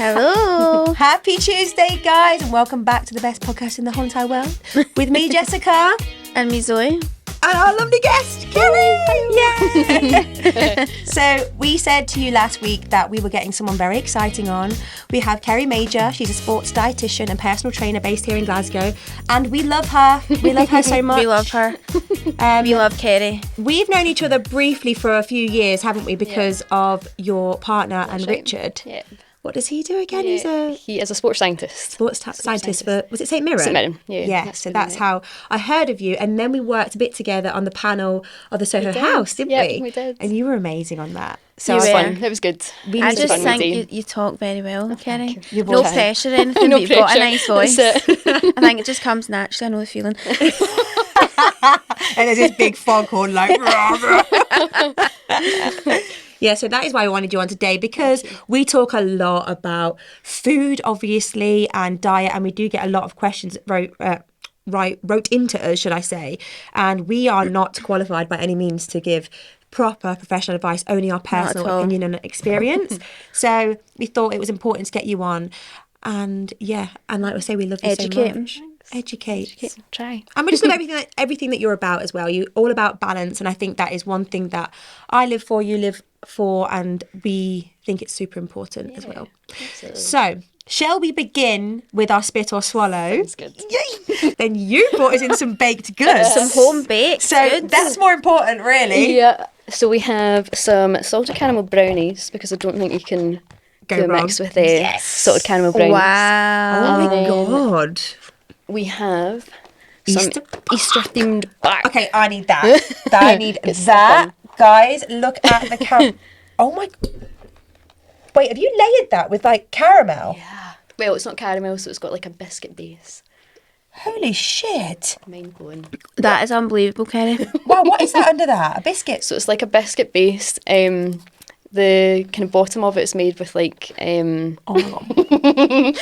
Hello. Happy Tuesday, guys, and welcome back to the best podcast in the whole entire world. With me, Jessica. And me, Zoe. And our lovely guest, Kerri. Yay! So we said to you last week that we were getting someone very exciting on. We have Kerri Major. She's a sports dietitian and personal trainer based here in Glasgow. And we love her. We love her so much. We love her. We love Kerri. We've known each other briefly for a few years, haven't we? Because of your partner and Richard. Yeah. What does he do again? He is a sports scientist. Scientist for, was it St Mirren? St Mirren, yeah. Yeah, so that's how I heard of you. And then we worked a bit together on the panel of the Soho House, didn't we? Yeah, we did. And you were amazing on that. So It was fun. It was good. I just think you talk very well, Kerri. Your No voice. pressure or anything, No but you've got a pressure. nice voice. I think it just comes naturally. I know the feeling. And there's this big foghorn like... Yeah, so that is why I wanted you on today, because we talk a lot about food, obviously, and diet, and we do get a lot of questions wrote into us, should I say, and we are not qualified by any means to give proper professional advice, only our personal opinion and experience. So we thought it was important to get you on, and like I say, we love you so much. Educate. Try. And we just love everything that you're about as well. You're all about balance, and I think that is one thing that I live for, you live for, and we think it's super important as well. Absolutely. So, shall we begin with our spit or swallow? Sounds good. Yay! Then you brought us in some baked goods. Some home baked So goods. that's more important, really. Yeah. So we have some salted caramel brownies, because I don't think you can Go do a wrong. mix with Yes. salted caramel brownies. Wow. Oh my God. We have some Easter Easter-themed bark. Okay, I need that. I need that. Guys, look at the Oh my... Wait, have you layered that with like caramel? Yeah. Well, it's not caramel, so it's got like a biscuit base. Holy shit. Mind blowing. That is unbelievable, Kerri. Wow, what is that under that? A biscuit? So it's like a biscuit base. The kind of bottom of it is made with like Oh my God.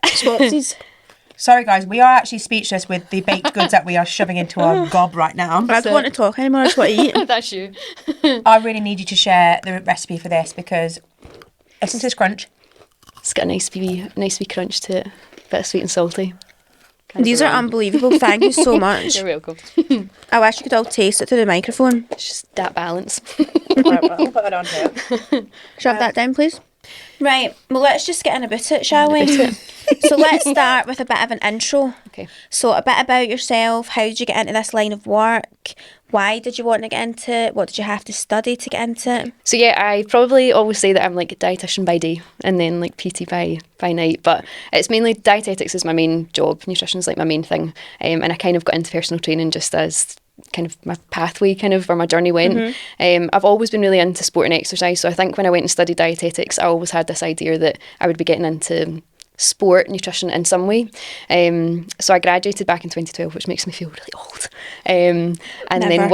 Swapsies. Sorry guys, we are actually speechless with the baked goods that we are shoving into our gob right now. I don't want to talk anymore, I just want to eat. that's you. I really need you to share the recipe for this, because listen to this crunch. It's got a nice wee crunch to it. Bit of sweet and salty. These are unbelievable. Thank you so much. You're welcome. I wish you could all taste it through the microphone. It's just that balance. Right, well, I'll put that on here. Shove that down, please. Right, well, let's just get in about it, shall we? So let's start with a bit of an intro. Okay. So a bit about yourself. How did you get into this line of work? Why did you want to get into it? What did you have to study to get into it? So yeah, I probably always say that I'm like a dietitian by day and then like PT by night, but it's mainly dietetics is my main job. Nutrition's like my main thing, and I kind of got into personal training just as kind of my pathway, kind of where my journey went. I've always been really into sport and exercise, so I think when I went and studied dietetics, I always had this idea that I would be getting into sport nutrition in some way. So I graduated back in 2012, which makes me feel really old. And then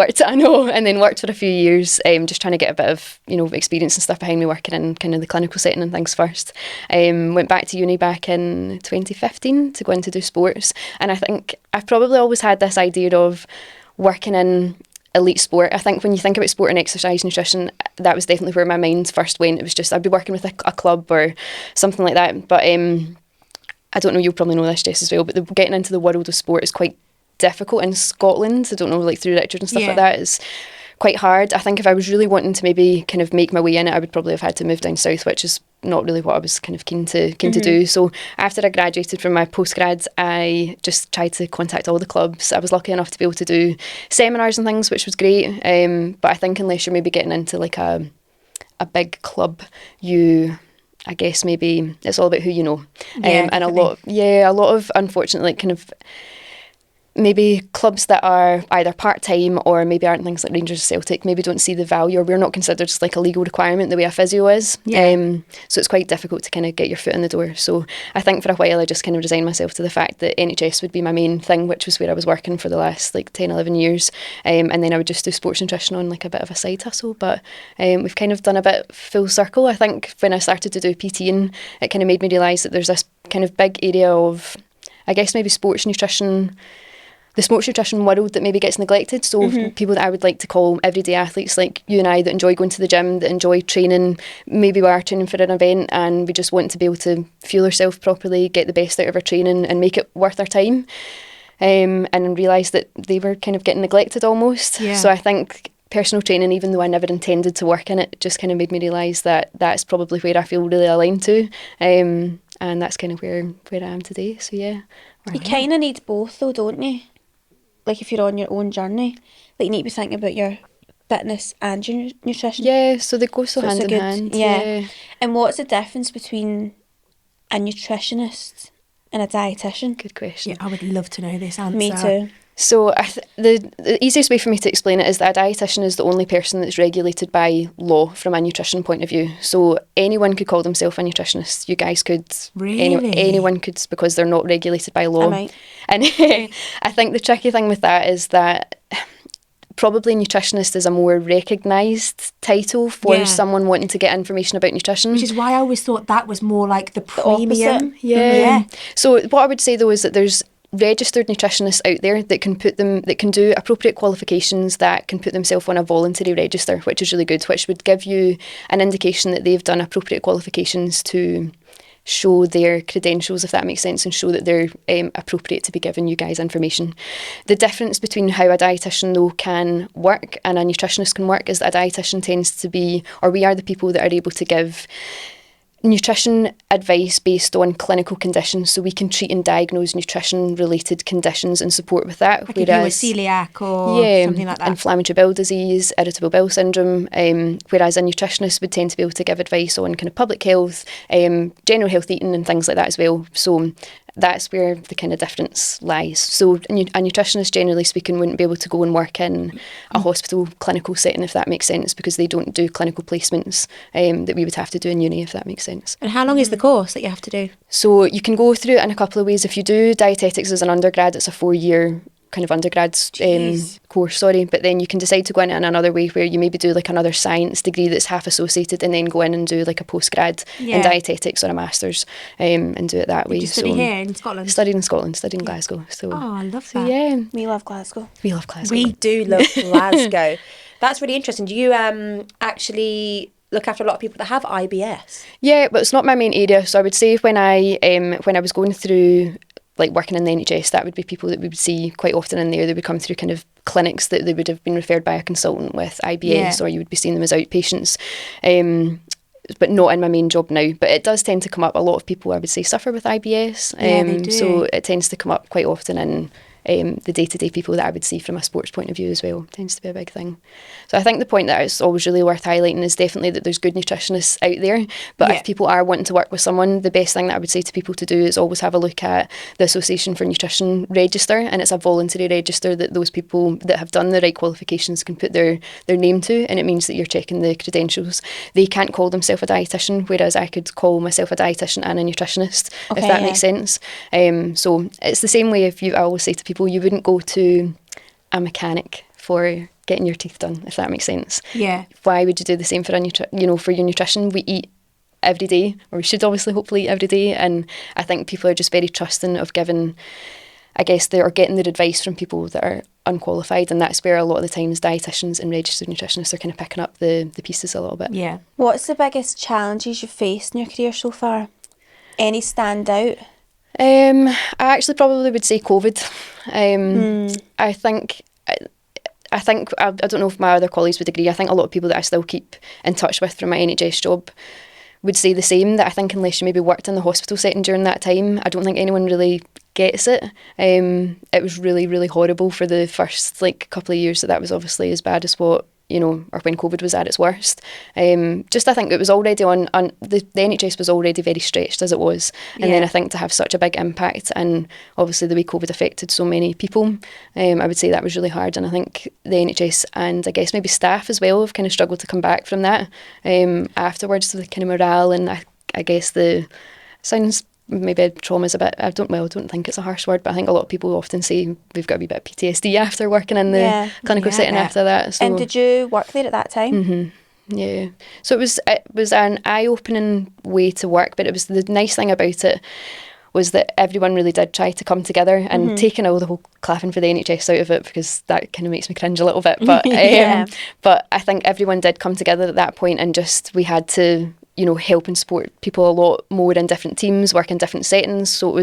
worked for a few years, just trying to get a bit of experience and stuff behind me, working in kind of the clinical setting and things first. Went back to uni back in 2015 to go in to do sports, and I think I've probably always had this idea of working in elite sport. I think when you think about sport and exercise nutrition, that was definitely where my mind first went. It was just I'd be working with a club or something like that. But I don't know, you'll probably know this, Jess, as well, but getting into the world of sport is quite difficult in Scotland. I don't know, like through Richard and stuff like that is quite hard. I think if I was really wanting to maybe kind of make my way in it, I would probably have had to move down south, which is not really what I was kind of keen to do. So after I graduated from my postgrads, I just tried to contact all the clubs. I was lucky enough to be able to do seminars and things, which was great. But I think unless you're maybe getting into like a big club, I guess maybe it's all about who you know. And a lot of unfortunately like kind of maybe clubs that are either part-time or maybe aren't things like Rangers or Celtic maybe don't see the value, or we're not considered as like a legal requirement the way a physio is. So it's quite difficult to kind of get your foot in the door. So I think for a while I just kind of resigned myself to the fact that NHS would be my main thing, which was where I was working for the last like 10, 11 years. And then I would just do sports nutrition on like a bit of a side hustle. But we've kind of done a bit full circle. I think when I started to do PTing, it kind of made me realise that there's this kind of big area of, I guess maybe sports nutrition the sports nutrition world that maybe gets neglected. So people that I would like to call everyday athletes like you and I, that enjoy going to the gym, that enjoy training, maybe we are training for an event and we just want to be able to fuel ourselves properly, get the best out of our training and make it worth our time. And realise that they were kind of getting neglected almost. Yeah. So I think personal training, even though I never intended to work in it, just kind of made me realise that that's probably where I feel really aligned to. And that's kind of where I am today. So yeah. You kind of need both though, don't you? Like if you're on your own journey, like you need to be thinking about your fitness and your nutrition. Yeah, so they go so So it's hand a in good, hand. yeah. And what's the difference between a nutritionist and a dietitian? Good question. Yeah, I would love to know this answer. Me too. So the easiest way for me to explain it is that a dietitian is the only person that's regulated by law from a nutrition point of view. So anyone could call themselves a nutritionist. You guys could. Really? Anyone could, because they're not regulated by law. I might. And I think the tricky thing with that is that probably nutritionist is a more recognised title for Yeah. someone wanting to get information about nutrition. Which is why I always thought that was more like the premium. opposite. Yeah. So what I would say though is that there's registered nutritionists out there that can do appropriate qualifications, that can put themselves on a voluntary register, which is really good, which would give you an indication that they've done appropriate qualifications to show their credentials, if that makes sense, and show that they're appropriate to be giving you guys information. The difference between how a dietitian though can work and a nutritionist can work is that a dietitian tends to be, or we are the people that are able to give nutrition advice based on clinical conditions, so we can treat and diagnose nutrition related conditions and support with that. Like if you were celiac or something like that. Inflammatory bowel disease, irritable bowel syndrome, whereas a nutritionist would tend to be able to give advice on kind of public health, general health eating and things like that as well. So that's where the kind of difference lies. So a nutritionist, generally speaking, wouldn't be able to go and work in a hospital clinical setting, if that makes sense, because they don't do clinical placements that we would have to do in uni, if that makes sense. And how long is the course that you have to do? So you can go through it in a couple of ways. If you do dietetics as an undergrad, it's a 4-year kind of undergrad course, but then you can decide to go in it in another way where you maybe do like another science degree that's half associated and then go in and do like a postgrad in dietetics or a master's and do it that way. Did you study here in Scotland? Studied in Scotland, studied in Glasgow. So, I love so that. yeah. We love Glasgow. We love Glasgow. We do love Glasgow. That's really interesting. Do you actually look after a lot of people that have IBS? Yeah, but it's not my main area. So I would say when I was going through like working in the NHS, that would be people that we would see quite often in there. They would come through kind of clinics that they would have been referred by a consultant with IBS, or you would be seeing them as outpatients. But not in my main job now. But it does tend to come up. A lot of people, I would say, suffer with IBS. They do. So it tends to come up quite often in the day-to-day people that I would see from a sports point of view as well. Tends to be a big thing. So I think the point that is always really worth highlighting is definitely that there's good nutritionists out there, but if people are wanting to work with someone, the best thing that I would say to people to do is always have a look at the Association for Nutrition register, and it's a voluntary register that those people that have done the right qualifications can put their name to, and it means that you're checking the credentials. They can't call themselves a dietitian, whereas I could call myself a dietitian and a nutritionist, if that makes sense. So it's the same way I always say to people, you wouldn't go to a mechanic for getting your teeth done, if that makes sense. Yeah. Why would you do the same for for your nutrition? We eat every day, or we should obviously hopefully eat every day, and I think people are just very trusting of giving, I guess, or getting their advice from people that are unqualified, and that's where a lot of the times dietitians and registered nutritionists are kind of picking up the pieces a little bit. Yeah. What's the biggest challenges you've faced in your career so far? Any stand out? I actually probably would say COVID. I think I don't know if my other colleagues would agree. I think a lot of people that I still keep in touch with from my NHS job would say the same, that I think unless you maybe worked in the hospital setting during that time, I don't think anyone really gets it. It was really, really horrible for the first couple of years that was obviously as bad as what, or when COVID was at its worst. I think it was already on the NHS was already very stretched as it was. And then I think to have such a big impact, and obviously the way COVID affected so many people, I would say that was really hard. And I think the NHS and I guess maybe staff as well have kind of struggled to come back from that afterwards. So the kind of morale and I guess the sounds maybe trauma is a bit, I don't think it's a harsh word, but I think a lot of people often say we've got a wee bit of PTSD after working in the clinical setting after that. So. And did you work there at that time? Mm-hmm. Yeah. So it was an eye-opening way to work, but it was the nice thing about it was that everyone really did try to come together, and taking all the whole clapping for the NHS out of it, because that kind of makes me cringe a little bit. But Yeah. but I think everyone did come together at that point, and just we had to, you know, help and support people a lot more in different teams, work in different settings. So it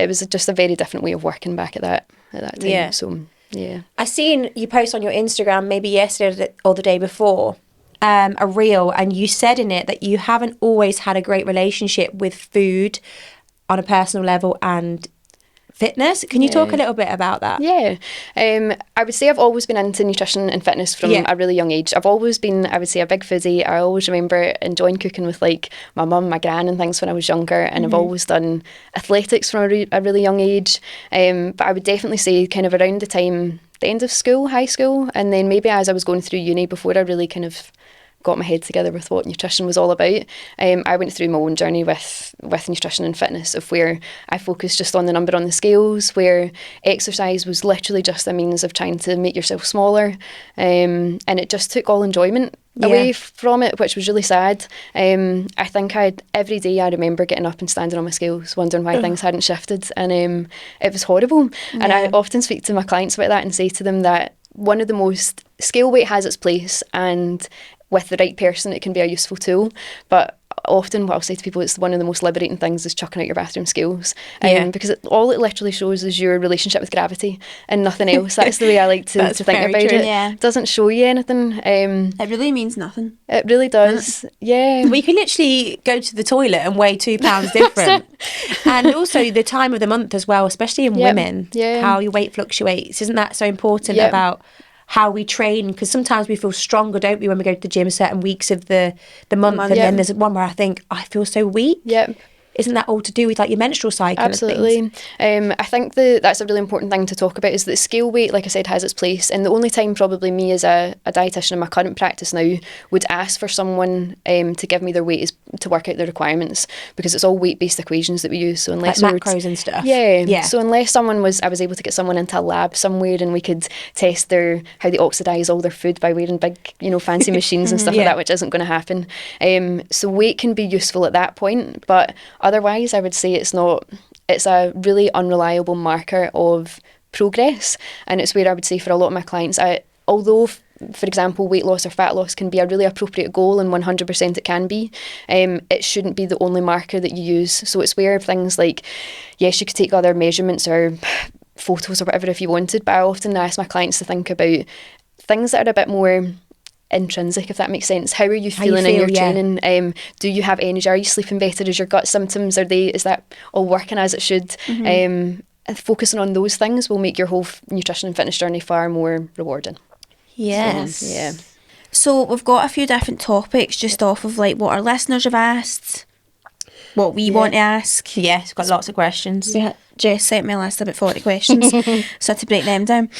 was just a very different way of working back at that time. Yeah. So yeah. I seen you post on your Instagram maybe yesterday or the day before, a reel, and you said in it that you haven't always had a great relationship with food on a personal level and fitness. Can you talk a little bit about that? Yeah, I would say I've always been into nutrition and fitness from Yeah. a really young age. I've always been, I would say, a big foodie. I always remember enjoying cooking with like my mum, my gran and things when I was younger, and I've always done athletics from a really young age. But I would definitely say kind of around the end of school, high school, and then maybe as I was going through uni, before I really kind of got my head together with what nutrition was all about. I went through my own journey with nutrition and fitness, of where I focused just on the number on the scales, where exercise was literally just a means of trying to make yourself smaller, and it just took all enjoyment away from it, which was really sad. I think every day I remember getting up and standing on my scales, wondering why things hadn't shifted, and it was horrible. And I often speak to my clients about that and say to them that one of the most, scale weight has its place, and with the right person, it can be a useful tool. But often what I'll say to people, it's one of the most liberating things is chucking out your bathroom scales. Because all it literally shows is your relationship with gravity and nothing else. That's the way I like to think very about true. it. Yeah. It doesn't show you anything. It really means nothing. It really does. Yeah. We can literally go to the toilet and weigh 2 pounds different. And also the time of the month as well, especially in women, how your weight fluctuates. Isn't that so important about how we train? Because sometimes we feel stronger, don't we, when we go to the gym certain weeks of the month, and then there's one where I think I feel so weak. Yep. Isn't that all to do with like your menstrual cycle? Absolutely. And things? I think that's a really important thing to talk about, is that scale weight, like I said, has its place. And the only time probably me as a dietitian in my current practice now would ask for someone to give me their weight is to work out their requirements, because it's all weight-based equations that we use. So unless Like macros and stuff. Yeah. So unless I was able to get someone into a lab somewhere and we could test how they oxidise all their food by wearing big, fancy machines and stuff like that, which isn't going to happen. So weight can be useful at that point, but otherwise, I would say it's a really unreliable marker of progress. And it's where I would say for a lot of my clients, although, for example, weight loss or fat loss can be a really appropriate goal, and 100% it can be, it shouldn't be the only marker that you use. So it's where things like, yes, you could take other measurements or photos or whatever if you wanted, but I often ask my clients to think about things that are a bit more intrinsic, if that makes sense. How are you feeling in your training? Do you have energy? Are you sleeping better? Is your gut symptoms, is that all working as it should? Focusing on those things will make your whole nutrition and fitness journey far more rewarding. Yes. So, yeah. So we've got a few different topics just off of like what our listeners have asked, what we want to ask. Yes, we've got lots of questions. Yeah, Jess sent me a list of about 40 questions, so I had to break them down.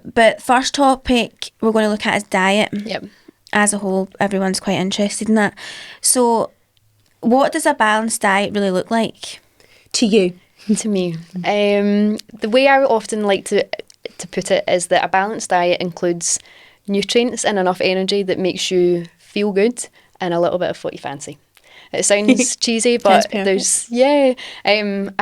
But first topic we're going to look at is diet. Yep. As a whole, everyone's quite interested in that. So what does a balanced diet really look like? To you. To me, the way I often like to put it is that a balanced diet includes nutrients and enough energy that makes you feel good and a little bit of what you fancy. It sounds cheesy, but there's I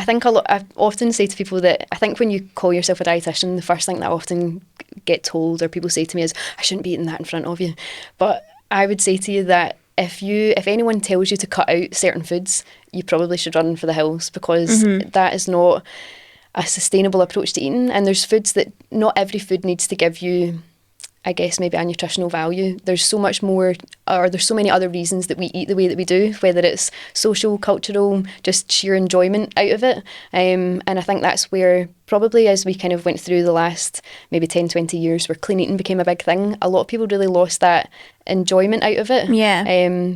think I often say to people that I think when you call yourself a dietitian, the first thing that I often get told or people say to me is, I shouldn't be eating that in front of you. But I would say to you that if anyone tells you to cut out certain foods, you probably should run for the hills, because that is not a sustainable approach to eating. And there's foods that not every food needs to give you, I guess, maybe a nutritional value. There's so much more, or there's so many other reasons that we eat the way that we do, whether it's social, cultural, just sheer enjoyment out of it. And I think that's where probably as we kind of went through the last maybe 10, 20 years where clean eating became a big thing, a lot of people really lost that enjoyment out of it. Yeah.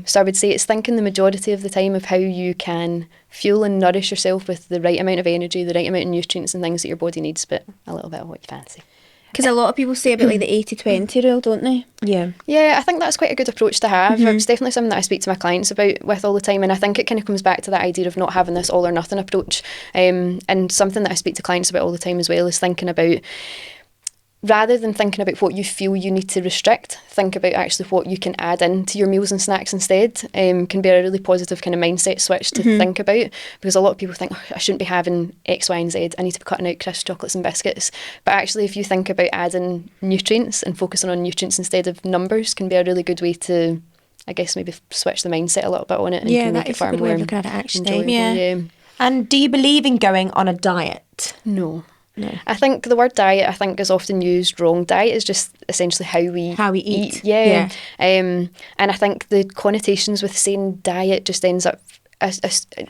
So I would say it's thinking the majority of the time of how you can fuel and nourish yourself with the right amount of energy, the right amount of nutrients and things that your body needs, but a little bit of what you fancy. Because a lot of people say about like the 80-20 rule, don't they? Yeah. Yeah, I think that's quite a good approach to have. It's definitely something that I speak to my clients about with all the time, and I think it kind of comes back to that idea of not having this all or nothing approach. And something that I speak to clients about all the time as well is thinking about rather than thinking about what you feel you need to restrict, think about actually what you can add into your meals and snacks instead. Can be a really positive kind of mindset switch to think about, because a lot of people think, oh, I shouldn't be having X, Y, and Z. I need to be cutting out crisps, chocolates, and biscuits. But actually, if you think about adding nutrients and focusing on nutrients instead of numbers, can be a really good way to, I guess, maybe switch the mindset a little bit on it, and Yeah, can that make it is a far good way more of looking at it, actually. enjoyable. Yeah. And do you believe in going on a diet? No. No. I think the word diet, I think, is often used wrong. Diet is just essentially how we eat. Yeah. And I think the connotations with saying diet just ends up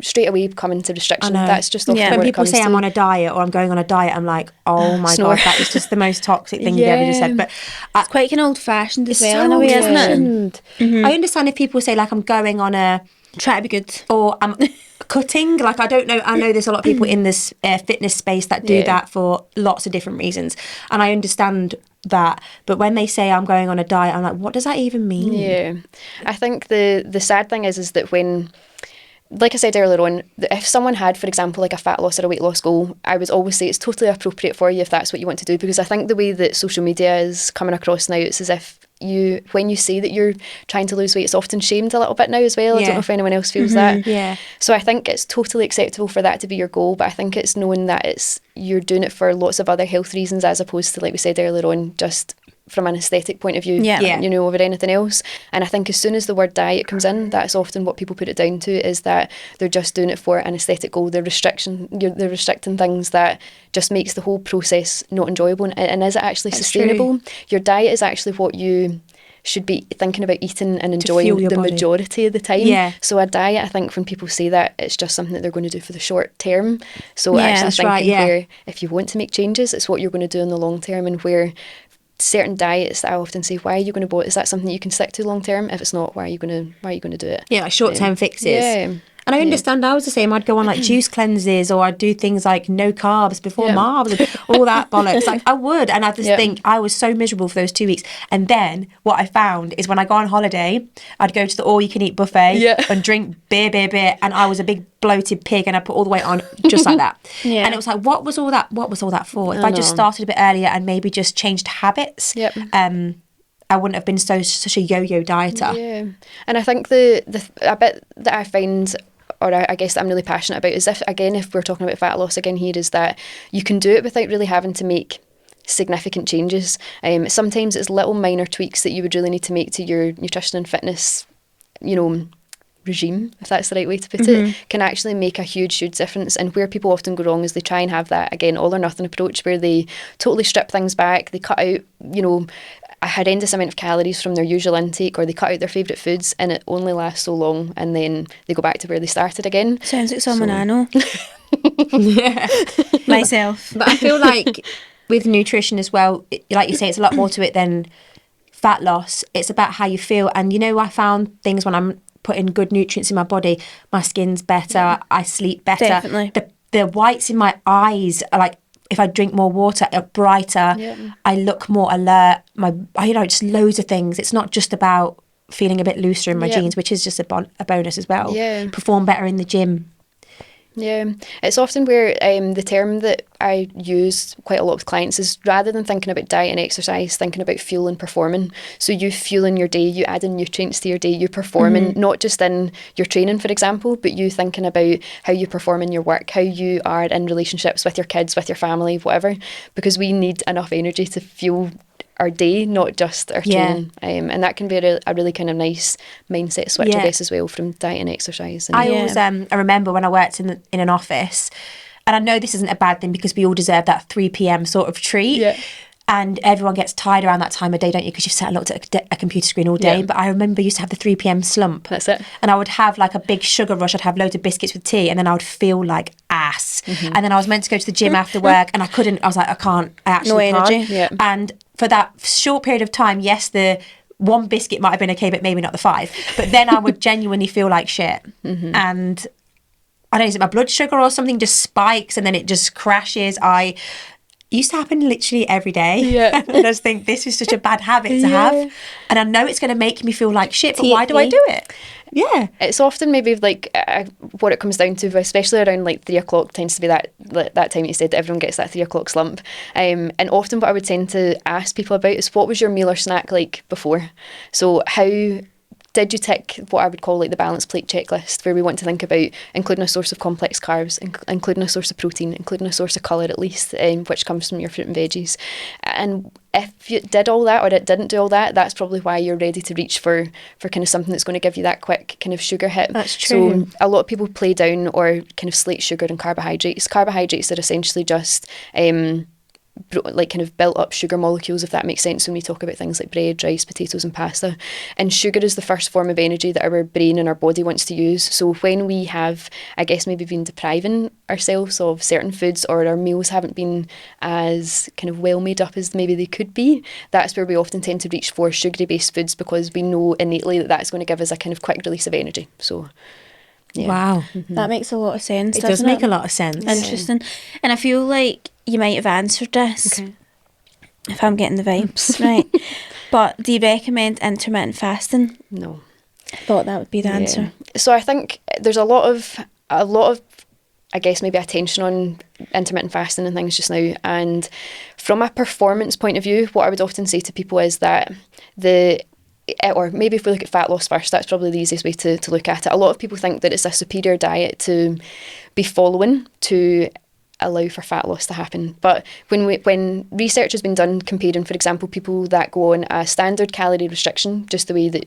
straight away coming to restriction. I know. That's just often Yeah. what When it people comes say to. I'm on a diet or I'm going on a diet, I'm like, oh my Snore. God, that is just the most toxic thing you've ever just said. But It's quite kind of old-fashioned as well, in a so way, isn't it? old-fashioned. I understand if people say like I'm going on a, Try to be good. or I'm cutting, like I don't know, I know there's a lot of people in this fitness space that do Yeah. that for lots of different reasons, and I understand that, but when they say I'm going on a diet, I'm like, what does that even mean? Yeah. I think the sad thing is that when, like I said earlier on, if someone had, for example, like a fat loss or a weight loss goal, I would always say it's totally appropriate for you if that's what you want to do, because I think the way that social media is coming across now, it's as if when you say that you're trying to lose weight, it's often shamed a little bit now as well. I Yeah. don't know if anyone else feels that. Yeah. So I think it's totally acceptable for that to be your goal, but I think it's knowing that you're doing it for lots of other health reasons, as opposed to, like we said earlier on, just from an aesthetic point of view, Yeah. over anything else. And I think as soon as the word diet comes in, that's often what people put it down to, is that they're just doing it for an aesthetic goal. They're restricting things that just makes the whole process not enjoyable. And is it actually sustainable? Your diet is actually what you should be thinking about eating and enjoying fuel your the body. majority of the time. Yeah. So a diet, I think, when people say that, it's just something that they're going to do for the short term. So Yeah, actually that's thinking right, yeah. where if you want to make changes, it's what you're going to do in the long term, and where certain diets that I often say, why are you going to is that something that you can stick to long term? If it's not, why are you going to do it? Yeah, like short-term fixes. Yeah. And I understand, I was the same. I'd go on like juice cleanses, or I'd do things like no carbs before Yeah. marbs, and all that bollocks. Like I would. And I just Yeah. think I was so miserable for those 2 weeks. And then what I found is when I go on holiday, I'd go to the all-you-can-eat buffet Yeah. and drink beer. And I was a big bloated pig, and I put all the weight on just like that. Yeah. And it was like, what was all that for? If I just know. started a bit earlier and maybe just changed habits, Yep. I wouldn't have been such a yo-yo dieter. Yeah. And I think the a bit that I find, or I guess that I'm really passionate about, is if we're talking about fat loss again here, is that you can do it without really having to make significant changes. Sometimes it's little minor tweaks that you would really need to make to your nutrition and fitness, regime, if that's the right way to put it, can actually make a huge difference. And where people often go wrong is they try and have that, again, all or nothing approach, where they totally strip things back, they cut out, a horrendous amount of calories from their usual intake, or they cut out their favourite foods, and it only lasts so long, and then they go back to where they started again. Sounds like someone I know. Yeah. Myself. But I feel like with nutrition as well, like you say, it's a lot more to it than fat loss. It's about how you feel. And I found things when I'm putting good nutrients in my body, my skin's better, I sleep better. Definitely. The whites in my eyes are like, if I drink more water, are brighter. Yeah. I look more alert. Just loads of things. It's not just about feeling a bit looser in my Yeah. jeans, which is just a bonus as well. Yeah. Perform better in the gym. Yeah, it's often where the term that I use quite a lot with clients is, rather than thinking about diet and exercise, thinking about fuel and performing. So you fueling your day, you adding nutrients to your day, you performing, not just in your training, for example, but you thinking about how you perform in your work, how you are in relationships with your kids, with your family, whatever, because we need enough energy to fuel our day, not just our Yeah. training. And that can be a really kind of nice mindset switch, I guess, as well, from diet and exercise. And I always I remember when I worked in an office, and I know this isn't a bad thing because we all deserve that 3 p.m. sort of treat. Yeah. And everyone gets tired around that time of day, don't you? Because you've sat and looked at a computer screen all day. Yeah. But I remember I used to have the 3 p.m. slump. That's it. And I would have like a big sugar rush. I'd have loads of biscuits with tea, and then I would feel like ass. And then I was meant to go to the gym after work, and I couldn't. I was like, I can't. I actually energy. can't. Yeah. And for that short period of time, yes, the one biscuit might have been okay, but maybe not the 5. But then I would genuinely feel like shit. And I don't know, is it my blood sugar or something just spikes and then it just crashes? used to happen literally every day. Yeah. And I just think this is such a bad habit to have. And I know it's going to make me feel like shit, but why do I do it? Yeah. It's often maybe like what it comes down to, especially around like 3 o'clock tends to be that time you said that everyone gets that 3 o'clock slump. And often what I would tend to ask people about is, what was your meal or snack like before? So how did you tick what I would call like the balanced plate checklist, where we want to think about including a source of complex carbs, including a source of protein, including a source of colour at least, which comes from your fruit and veggies. And if you did all that or it didn't do all that, that's probably why you're ready to reach for kind of something that's going to give you that quick kind of sugar hit. That's true. So a lot of people play down or kind of slate sugar and carbohydrates. Carbohydrates are essentially just like kind of built up sugar molecules, if that makes sense, when we talk about things like bread, rice, potatoes and pasta. And sugar is the first form of energy that our brain and our body wants to use. So when we have, I guess, maybe been depriving ourselves of certain foods, or our meals haven't been as kind of well made up as maybe they could be, that's where we often tend to reach for sugary based foods, because we know innately that that's going to give us a kind of quick release of energy. So yeah. Wow. That makes a lot of sense. It does make a lot of sense. Interesting. And I feel like you might have answered this, Okay. if I'm getting the vibes right. But do you recommend intermittent fasting? No. I thought that would be the answer. So I think there's a lot of I guess maybe attention on intermittent fasting and things just now. And from a performance point of view, what I would often say to people is that or maybe if we look at fat loss first, that's probably the easiest way to look at it. A lot of people think that it's a superior diet to be following to allow for fat loss to happen. But when research has been done comparing, for example, people that go on a standard calorie restriction, just the way that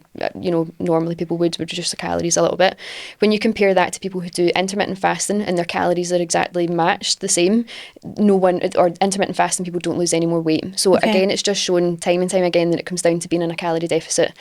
normally people would reduce their calories a little bit, when you compare that to people who do intermittent fasting and their calories are exactly matched the same, intermittent fasting people don't lose any more weight. So again, it's just shown time and time again that it comes down to being in a calorie deficit.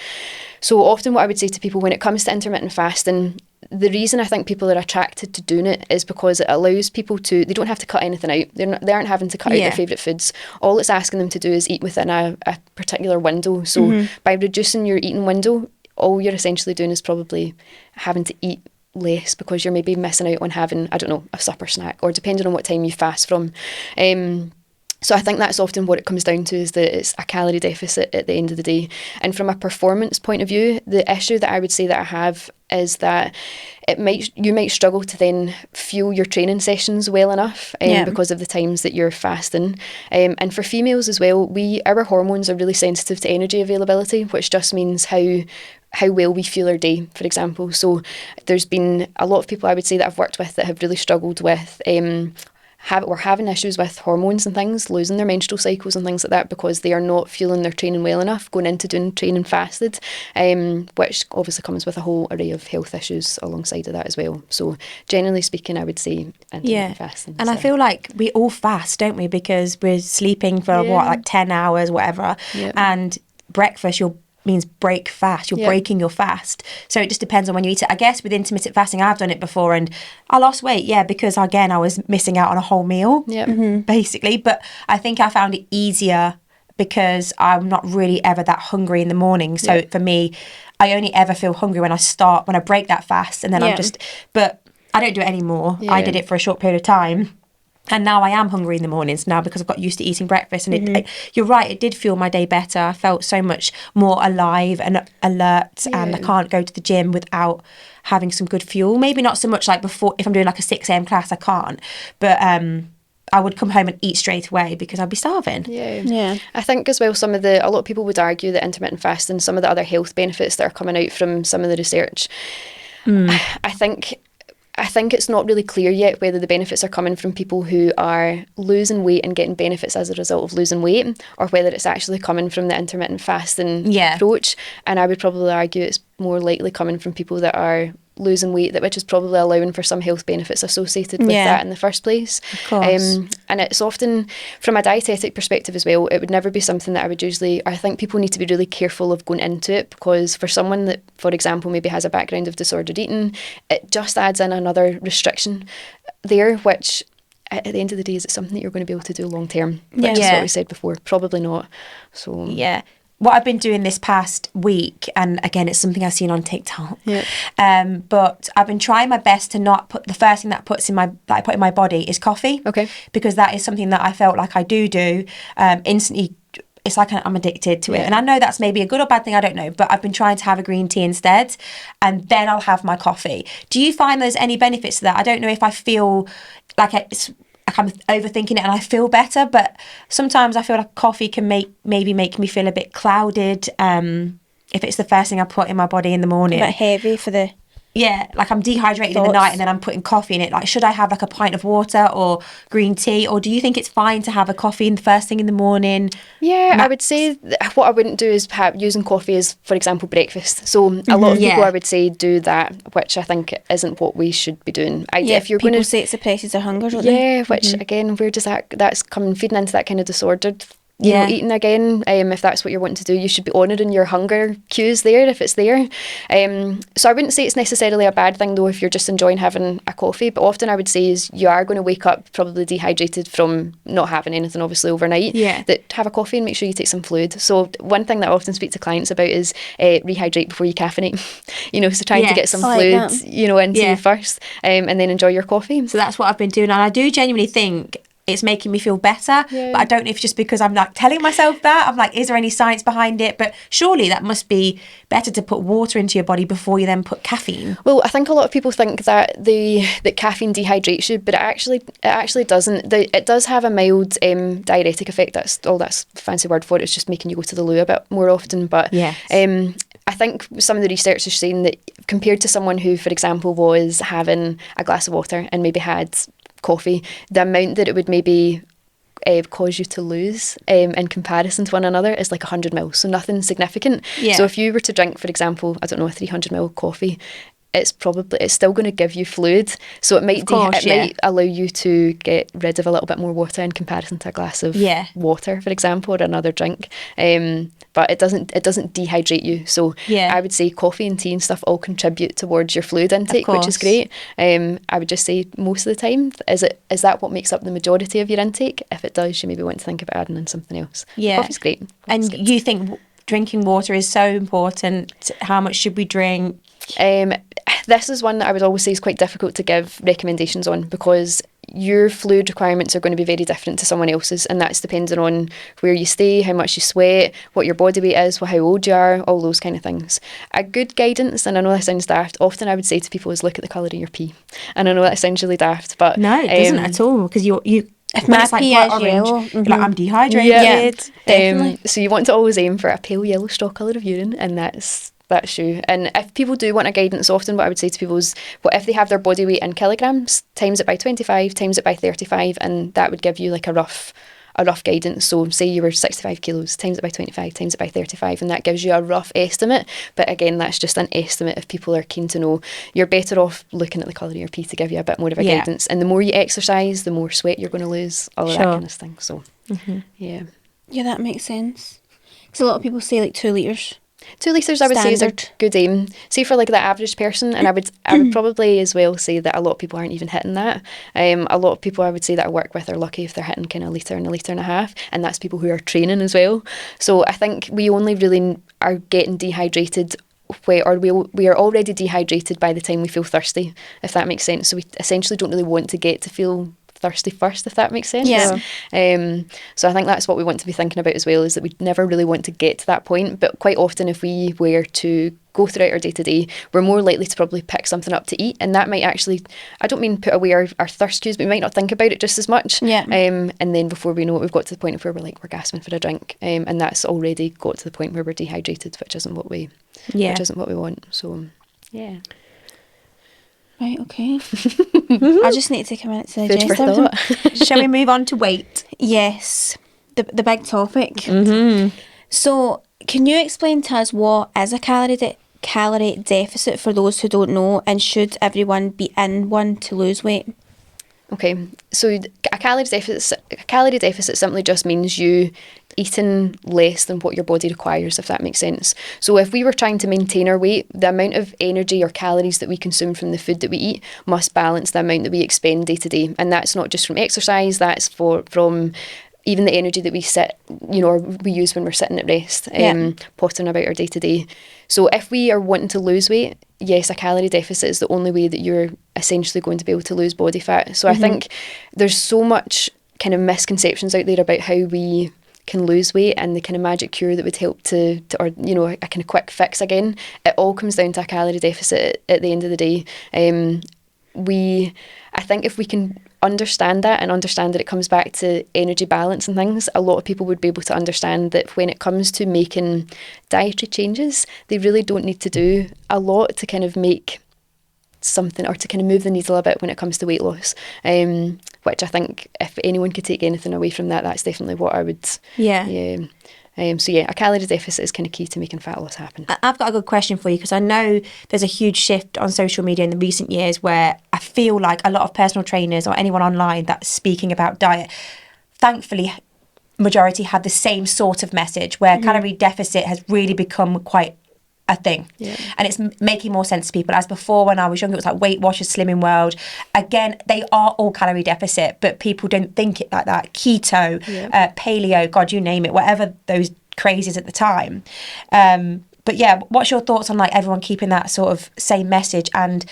So often what I would say to people when it comes to intermittent fasting, the reason I think people are attracted to doing it is because it allows people to, they don't have to cut anything out. They aren't having to cut out their favourite foods. All it's asking them to do is eat within a particular window. So by reducing your eating window, all you're essentially doing is probably having to eat less, because you're maybe missing out on having, I don't know, a supper snack, or depending on what time you fast from. So I think that's often what it comes down to, is that it's a calorie deficit at the end of the day. And from a performance point of view, the issue that I would say that I have is that you might struggle to then fuel your training sessions well enough because of the times that you're fasting. And for females as well, our hormones are really sensitive to energy availability, which just means how well we feel our day, for example. So there's been a lot of people I would say that I've worked with that have really struggled with having issues with hormones and things, losing their menstrual cycles and things like that, because they are not fueling their training well enough, going into doing training fasted, which obviously comes with a whole array of health issues alongside of that as well. So generally speaking, I would say intermittent fasting. And I feel like we all fast, don't we? Because we're sleeping for like 10 hours, whatever. Yep. And breakfast, means break fast. You're breaking your fast. So it just depends on when you eat it. I guess with intermittent fasting, I've done it before and I lost weight, because again, I was missing out on a whole meal, basically. But I think I found it easier because I'm not really ever that hungry in the morning. So for me, I only ever feel hungry when I break that fast, and then but I don't do it anymore. I did it for a short period of time. And now I am hungry in the mornings now because I've got used to eating breakfast. And you're right, it did fuel my day better. I felt so much more alive and alert, and I can't go to the gym without having some good fuel. Maybe not so much like before, if I'm doing like a 6 a.m. class, I can't. But I would come home and eat straight away because I'd be starving. Yeah. I think as well, a lot of people would argue that intermittent fasting, some of the other health benefits that are coming out from some of the research, I think it's not really clear yet whether the benefits are coming from people who are losing weight and getting benefits as a result of losing weight, or whether it's actually coming from the intermittent fasting approach. And I would probably argue it's more likely coming from people that are losing weight, which is probably allowing for some health benefits associated with that in the first place. Of course. And it's often, from a dietetic perspective as well, it would never be something that I think people need to be really careful of going into it, because for someone that, for example, maybe has a background of disordered eating, it just adds in another restriction there, which at the end of the day, is it something that you're going to be able to do long term? Which is what we said before, probably not. So what I've been doing this past week, and again, it's something I've seen on TikTok. Yeah. But I've been trying my best to not put the first thing that I put in my body is coffee. Okay. Because that is something that I felt like I do instantly. It's like I'm addicted to it. Yeah. And I know that's maybe a good or bad thing, I don't know, but I've been trying to have a green tea instead, and then I'll have my coffee. Do you find there's any benefits to that? I don't know if I feel like I'm overthinking it and I feel better, but sometimes I feel like coffee can maybe make me feel a bit clouded if it's the first thing I put in my body in the morning. A bit heavy for the... Yeah, like I'm dehydrated in the Thoughts? night and then I'm putting coffee in it. Like, should I have like a pint of water or green tea? Or do you think it's fine to have a coffee in the first thing in the morning? Yeah, I would say what I wouldn't do is using coffee as, for example, breakfast. So a lot of people, I would say, do that, which I think isn't what we should be doing. If you're people going to say it suppresses their hunger, don't they? Yeah, which again, where does that's coming feeding into that kind of disordered, you know, eating again. If that's what you're wanting to do, you should be honouring your hunger cues there if it's there. So I wouldn't say it's necessarily a bad thing though if you're just enjoying having a coffee. But often I would say is you are going to wake up probably dehydrated from not having anything obviously overnight. Yeah. That have a coffee and make sure you take some fluid. So one thing that I often speak to clients about is rehydrate before you caffeinate. You know, so trying to get some I like fluid, that. you know, into you first, and then enjoy your coffee. So that's what I've been doing, and I do genuinely think it's making me feel better. Yeah. But I don't know if it's just because I'm like telling myself that. I'm like, is there any science behind it? But surely that must be better to put water into your body before you then put caffeine. Well, I think a lot of people think that that caffeine dehydrates you, but it actually doesn't. It does have a mild diuretic effect. That's a fancy word for it. It's just making you go to the loo a bit more often. But Yes. I think some of the research is saying that compared to someone who, for example, was having a glass of water and maybe had coffee, the amount that it would maybe cause you to lose in comparison to one another is like 100 ml, so nothing significant. Yeah. So if you were to drink, for example, I don't know, a 300 ml coffee, it's still going to give you fluid, so it might might allow you to get rid of a little bit more water in comparison to a glass of water, for example, or another drink. But it doesn't dehydrate you. So I would say coffee and tea and stuff all contribute towards your fluid intake, which is great. I would just say most of the time, is that what makes up the majority of your intake? If it does, you maybe want to think about adding in something else. Yeah. Coffee's great. And you think drinking water is so important? How much should we drink? This is one that I would always say is quite difficult to give recommendations on, because your fluid requirements are going to be very different to someone else's, and that's depending on where you stay, how much you sweat, what your body weight is, how old you are, all those kind of things. A good guidance, and I know this sounds daft, often I would say to people is look at the colour of your pee. And I know that sounds really daft, but No, it doesn't at all, because you If my pee is yellow, you're like, I'm dehydrated. Definitely. So you want to always aim for a pale yellow straw colour of urine, and that's you. And if people do want a guidance, often what I would say to people is, well, if they have their body weight in kilograms, times it by 25, times it by 35, and that would give you like a rough guidance. So say you were 65 kilos, times it by 25, times it by 35, and that gives you a rough estimate. But again, that's just an estimate. If people are keen to know, you're better off looking at the colour of your pee to give you a bit more of a guidance. And the more you exercise, the more sweat you're going to lose, all of that kind of thing. So yeah, that makes sense. Because a lot of people say like 2 litres. 2 litres I would say is a Standard. good aim. Say for like the average person, and I would probably as well say that a lot of people aren't even hitting that. A lot of people I would say that I work with are lucky if they're hitting kind of a litre and a litre and a half, and that's people who are training as well. So I think we only really are getting dehydrated we are already dehydrated by the time we feel thirsty, if that makes sense. So we essentially don't really want to get to feel thirsty first, if that makes sense. Yeah. So I think that's what we want to be thinking about as well, is that we never really want to get to that point. But quite often if we were to go throughout our day-to-day, we're more likely to probably pick something up to eat, and that might actually, I don't mean put away our thirst cues, but we might not think about it just as much. Yeah. And then before we know it, we've got to the point where we're gasping for a drink, and that's already got to the point where we're dehydrated, which isn't what we want. So yeah. Right, okay. I just need to take a minute to Food for digest everything. thought. Shall we move on to weight? Yes, the big topic. Mm-hmm. So, can you explain to us what is a calorie deficit for those who don't know, and should everyone be in one to lose weight? Okay, so a calorie deficit simply just means you eating less than what your body requires, if that makes sense. So if we were trying to maintain our weight, the amount of energy or calories that we consume from the food that we eat must balance the amount that we expend day to day. And that's not just from exercise, that's from even the energy that we sit, or we use when we're sitting at rest, pottering about our day to day. So if we are wanting to lose weight, yes, a calorie deficit is the only way that you're essentially going to be able to lose body fat. So I think there's so much kind of misconceptions out there about how we can lose weight and the kind of magic cure that would help to or a kind of quick fix again. It all comes down to a calorie deficit at the end of the day. I think if we can understand that and understand that it comes back to energy balance and things, a lot of people would be able to understand that when it comes to making dietary changes, they really don't need to do a lot to kind of make something or to kind of move the needle a bit when it comes to weight loss. Which I think if anyone could take anything away from that, that's definitely what I would. Yeah. A calorie deficit is kind of key to making fat loss happen. I've got a good question for you, because I know there's a huge shift on social media in the recent years where I feel like a lot of personal trainers or anyone online that's speaking about diet, thankfully, majority have the same sort of message where calorie deficit has really become quite a thing. And it's making more sense to people. As before, when I was younger, it was like Weight Watchers, Slimming World. Again, they are all calorie deficit, but people don't think it like that. Keto, paleo, God, you name it, whatever those crazes at the time. But yeah, what's your thoughts on like everyone keeping that sort of same message? And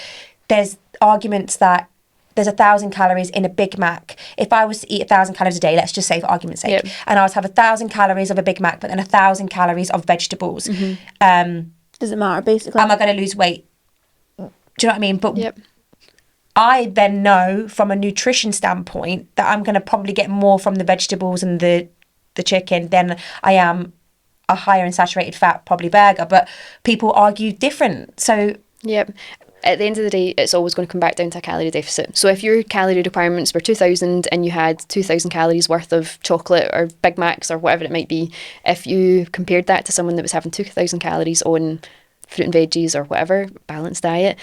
there's arguments that there's 1,000 calories in a Big Mac. If I was to eat 1,000 calories a day, let's just say for argument's sake, and I was to have 1,000 calories of a Big Mac, but then 1,000 calories of vegetables. Does it matter, basically? Am I going to lose weight? Do you know what I mean? But I then know from a nutrition standpoint that I'm going to probably get more from the vegetables and the chicken than I am a higher in saturated fat, probably burger. But people argue different. So at the end of the day, it's always going to come back down to a calorie deficit. So if your calorie requirements were 2,000 and you had 2,000 calories worth of chocolate or Big Macs or whatever it might be, if you compared that to someone that was having 2,000 calories on fruit and veggies or whatever, balanced diet,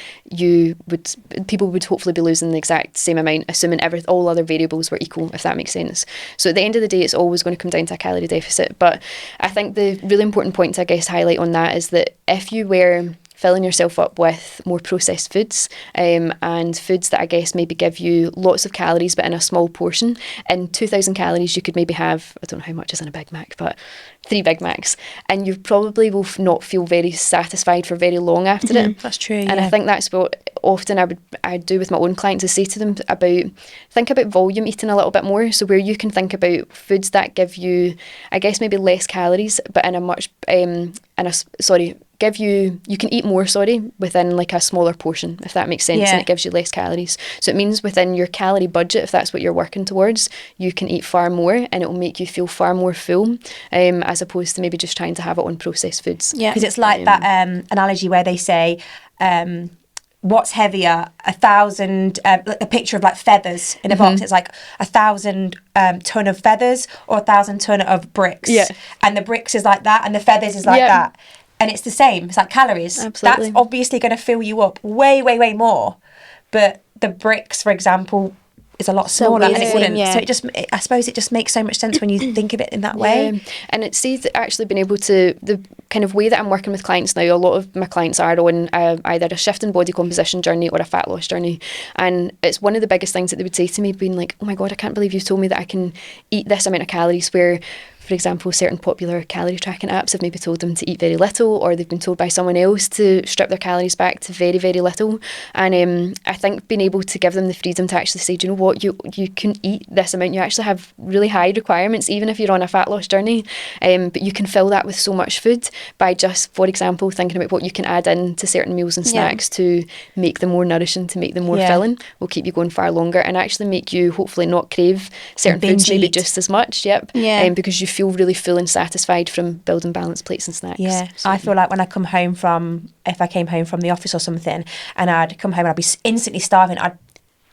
people would hopefully be losing the exact same amount, assuming all other variables were equal, if that makes sense. So at the end of the day, it's always going to come down to a calorie deficit. But I think the really important point to, I guess, highlight on that is that if you were filling yourself up with more processed foods and foods that I guess maybe give you lots of calories but in a small portion. In 2,000 calories you could maybe have, I don't know how much is in a Big Mac, but 3 Big Macs, and you probably will not feel very satisfied for very long after it. That's true. And I think that's what often I do with my own clients, is say to them think about volume eating a little bit more. So where you can think about foods that give you, I guess, maybe less calories but in a much you can eat more, within like a smaller portion, if that makes sense, and it gives you less calories. So it means within your calorie budget, if that's what you're working towards, you can eat far more and it will make you feel far more full, as opposed to maybe just trying to have it on processed foods. Yeah, because it's like that analogy where they say, what's heavier, 1,000, a picture of like feathers in a box. It's like 1,000 ton of feathers or 1,000 ton of bricks. Yeah. And the bricks is like that and the feathers is like that. And it's the same. It's like calories. Absolutely. That's obviously going to fill you up way, way, way more. But the bricks, for example, is a lot smaller and it wouldn't. So I suppose it just makes so much sense when you think of it in that way. And it's actually been able to, the kind of way that I'm working with clients now, a lot of my clients are on either a shift in body composition journey or a fat loss journey. And it's one of the biggest things that they would say to me, being like, oh my God, I can't believe you've told me that I can eat this amount of calories, where, for example, certain popular calorie tracking apps have maybe told them to eat very little, or they've been told by someone else to strip their calories back to very, very little. And I think being able to give them the freedom to actually say, do you know what, you can eat this amount, you actually have really high requirements, even if you're on a fat loss journey, but you can fill that with so much food by just, for example, thinking about what you can add in to certain meals and snacks to make them more nourishing, to make them more filling, will keep you going far longer and actually make you hopefully not crave certain foods maybe just as much, because you feel really full and satisfied from building balanced plates and snacks. I feel like when I come home if I came home from the office or something and I'd come home and I'd be instantly starving, I'd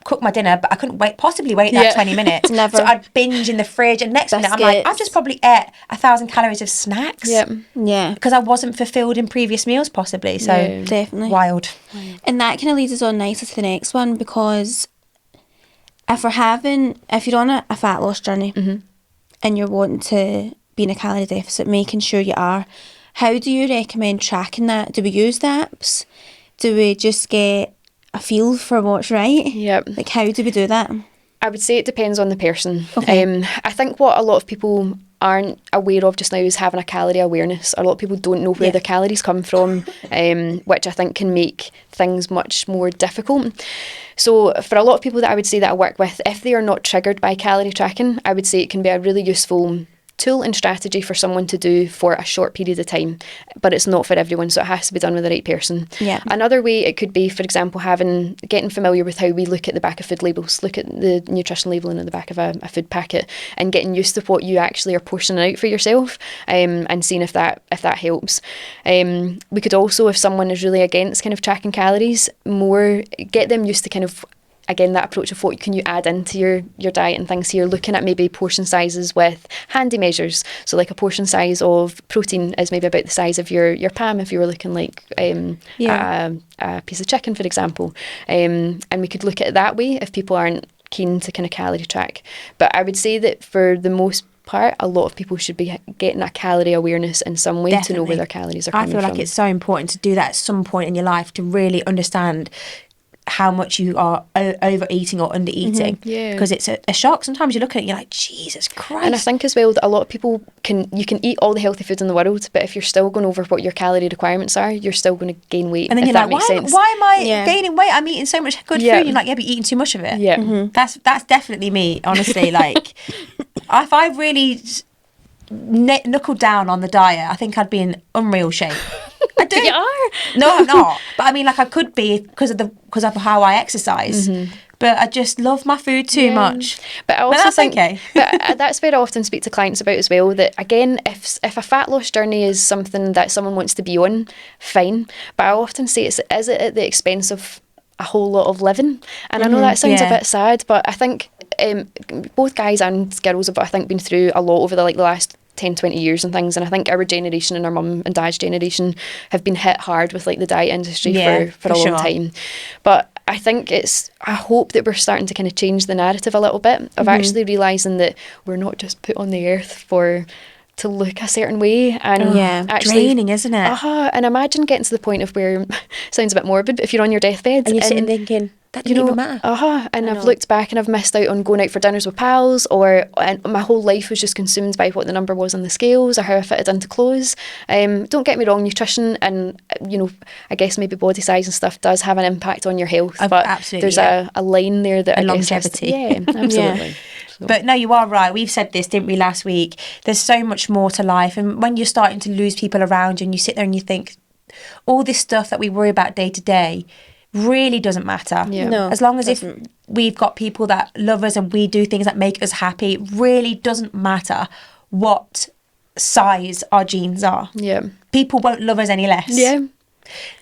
cook my dinner but I couldn't possibly wait that 20 minutes. Never. So I'd binge in the fridge and next minute I'm like, I've just probably ate 1,000 calories of snacks because I wasn't fulfilled in previous meals possibly. So definitely wild. And that kind of leads us on nicely to the next one, because if you're on a fat loss journey and you're wanting to be in a calorie deficit, making sure you are, how do you recommend tracking that? Do we use the apps? Do we just get a feel for what's right? Yep. Like, how do we do that? I would say it depends on the person. Okay. I think what a lot of people aren't aware of just now is having a calorie awareness. A lot of people don't know where their calories come from, which I think can make things much more difficult. So for a lot of people that I would say that I work with, if they are not triggered by calorie tracking, I would say it can be a really useful tool and strategy for someone to do for a short period of time, but it's not for everyone, so it has to be done with the right person. Yeah. Another way it could be, for example, getting familiar with how we look at the back of food labels, look at the nutrition labelling on the back of a food packet, and getting used to what you actually are portioning out for yourself, and seeing if that helps. We could also, if someone is really against kind of tracking calories, get them used to kind of, again, that approach of what can you add into your diet and things. So you're looking at maybe portion sizes with handy measures. So like a portion size of protein is maybe about the size of your palm if you were looking like a piece of chicken, for example. And we could look at it that way if people aren't keen to kind of calorie track. But I would say that for the most part, a lot of people should be getting a calorie awareness in some way to know where their calories are coming from. I feel like it's so important to do that at some point in your life to really understand how much you are overeating or undereating, because it's a shock. Sometimes you look at it and you're like, Jesus Christ. And I think as well that a lot of people you can eat all the healthy food in the world, but if you're still going over what your calorie requirements are, you're still going to gain weight. And then if you're that like, makes sense. why am I gaining weight? I'm eating so much good food. You're like, yeah, but you're eating too much of it. Yeah. That's definitely me, honestly. Like, if I really knuckled down on the diet, I think I'd be in unreal shape. I do. You are? No, I'm not. But I mean, like, I could be because of how I exercise. But I just love my food too much. But I also that's think, okay. but that's where I often speak to clients about as well, that again, if a fat loss journey is something that someone wants to be on, fine. But I often say, is it at the expense of a whole lot of living? And I know that sounds a bit sad, but I think both guys and girls have, I think, been through a lot over the last 10, 20 years and things, and I think our generation and our mum and dad's generation have been hit hard with like the diet industry for a long time. But I think I hope that we're starting to kind of change the narrative a little bit of actually realising that we're not just put on the earth to look a certain way, and actually draining, isn't it? And imagine getting to the point of where sounds a bit morbid, but if you're on your deathbed and you're sitting thinking, that didn't even matter. And I've looked back and I've missed out on going out for dinners with pals, and my whole life was just consumed by what the number was on the scales or how I fitted into clothes. Don't get me wrong, nutrition and I guess maybe body size and stuff does have an impact on your health, but there's a line there that longevity. Absolutely. So. But no, you are right. We've said this, didn't we, last week? There's so much more to life, and when you're starting to lose people around you and you sit there and you think all this stuff that we worry about day to day really doesn't matter. No, as long as if we've got people that love us and we do things that make us happy, it really doesn't matter what size our jeans are. People won't love us any less.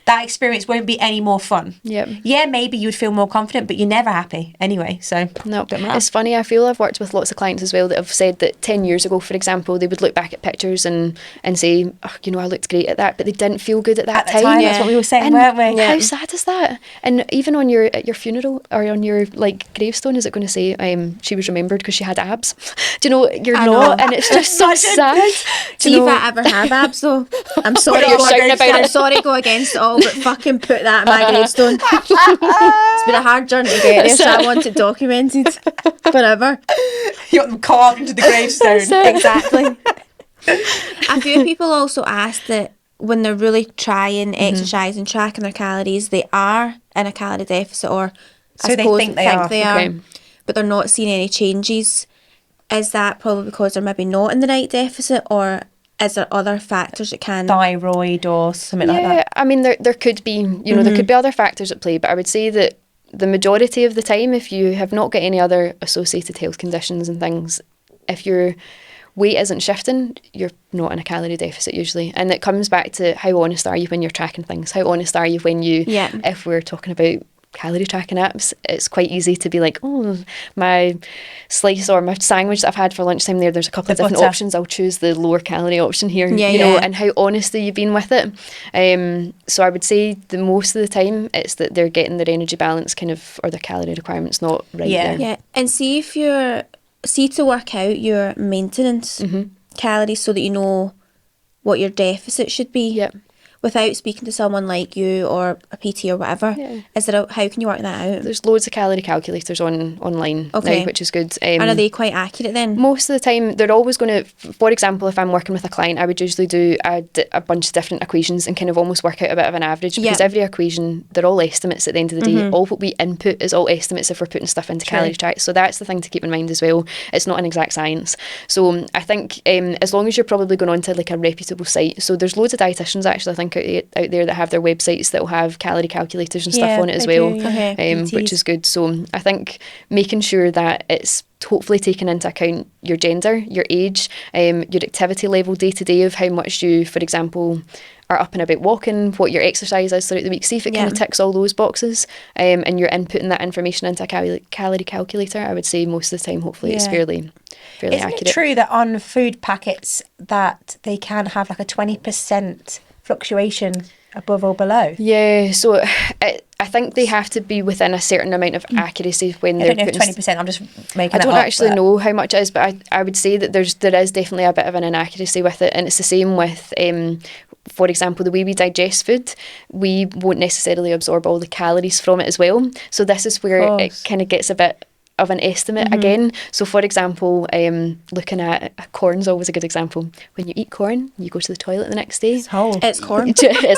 That experience won't be any more fun. Maybe you'd feel more confident, but you're never happy anyway, so no. It's funny, I feel I've worked with lots of clients as well that have said that 10 years ago, for example, they would look back at pictures and say, I looked great at that, but they didn't feel good at that time. That's what we were saying, weren't we? How sad is that? And even on at your funeral or on your gravestone, is it going to say she was remembered because she had abs? Do you know, you're not, and it's just so sad. See if I ever have abs though. I'm sorry. I'm sorry to go against it all, but fucking put that in my gravestone. It's been a hard journey to get there, so I want it documented forever. You want them carved into the gravestone. Exactly. A few people also ask that when they're really trying exercise and tracking their calories, they are in a calorie deficit, or so they think they are, but they're not seeing any changes. Is that probably because they're maybe not in the right deficit, or is there other factors that can... Thyroid or something like that? Yeah, I mean, there could be, there could be other factors at play, but I would say that the majority of the time, if you have not got any other associated health conditions and things, if your weight isn't shifting, you're not in a calorie deficit usually. And it comes back to how honest are you when you're tracking things? How honest are you when if we're talking about calorie tracking apps, it's quite easy to be like, my slice or my sandwich that I've had for lunchtime there's a couple of different options, I'll choose the lower calorie option here, and how honest have you been with it? So I would say the most of the time it's that they're getting their energy balance or their calorie requirements not right there. And see if to work out your maintenance calories so that you know what your deficit should be. without speaking to someone like you or a PT or whatever, how can you work that out? There's loads of calorie calculators online now, which is good. And are they quite accurate then? Most of the time, they're always going to, for example, if I'm working with a client, I would usually do a bunch of different equations and kind of almost work out a bit of an average, because every equation, they're all estimates at the end of the day. All what we input is all estimates if we're putting stuff into calorie track. So that's the thing to keep in mind as well. It's not an exact science. So I think as long as you're probably going on to like a reputable site, so there's loads of dietitians actually, I think, out there that have their websites that will have calorie calculators and stuff on it as well, which is good. So I think making sure that it's hopefully taking into account your gender, your age, your activity level day to day, of how much you, for example, are up and about walking, what your exercise is throughout the week. See if it kind of ticks all those boxes, and you're inputting that information into a calorie calculator. I would say most of the time, hopefully, it's fairly Isn't accurate. it true that on food packets that they can have like a 20% fluctuation above or below? Yeah, so I think they have to be within a certain amount of accuracy when I they're don't know if putting 20%, I'm just making I it don't up, actually but- know how much it is, but I would say that there is definitely a bit of an inaccuracy with it, and it's the same with for example, the way we digest food, we won't necessarily absorb all the calories from it as well. So this is where it kind of gets a bit of an estimate again. So for example, looking at corn's always a good example. When you eat corn, you go to the toilet the next day. It's corn. It's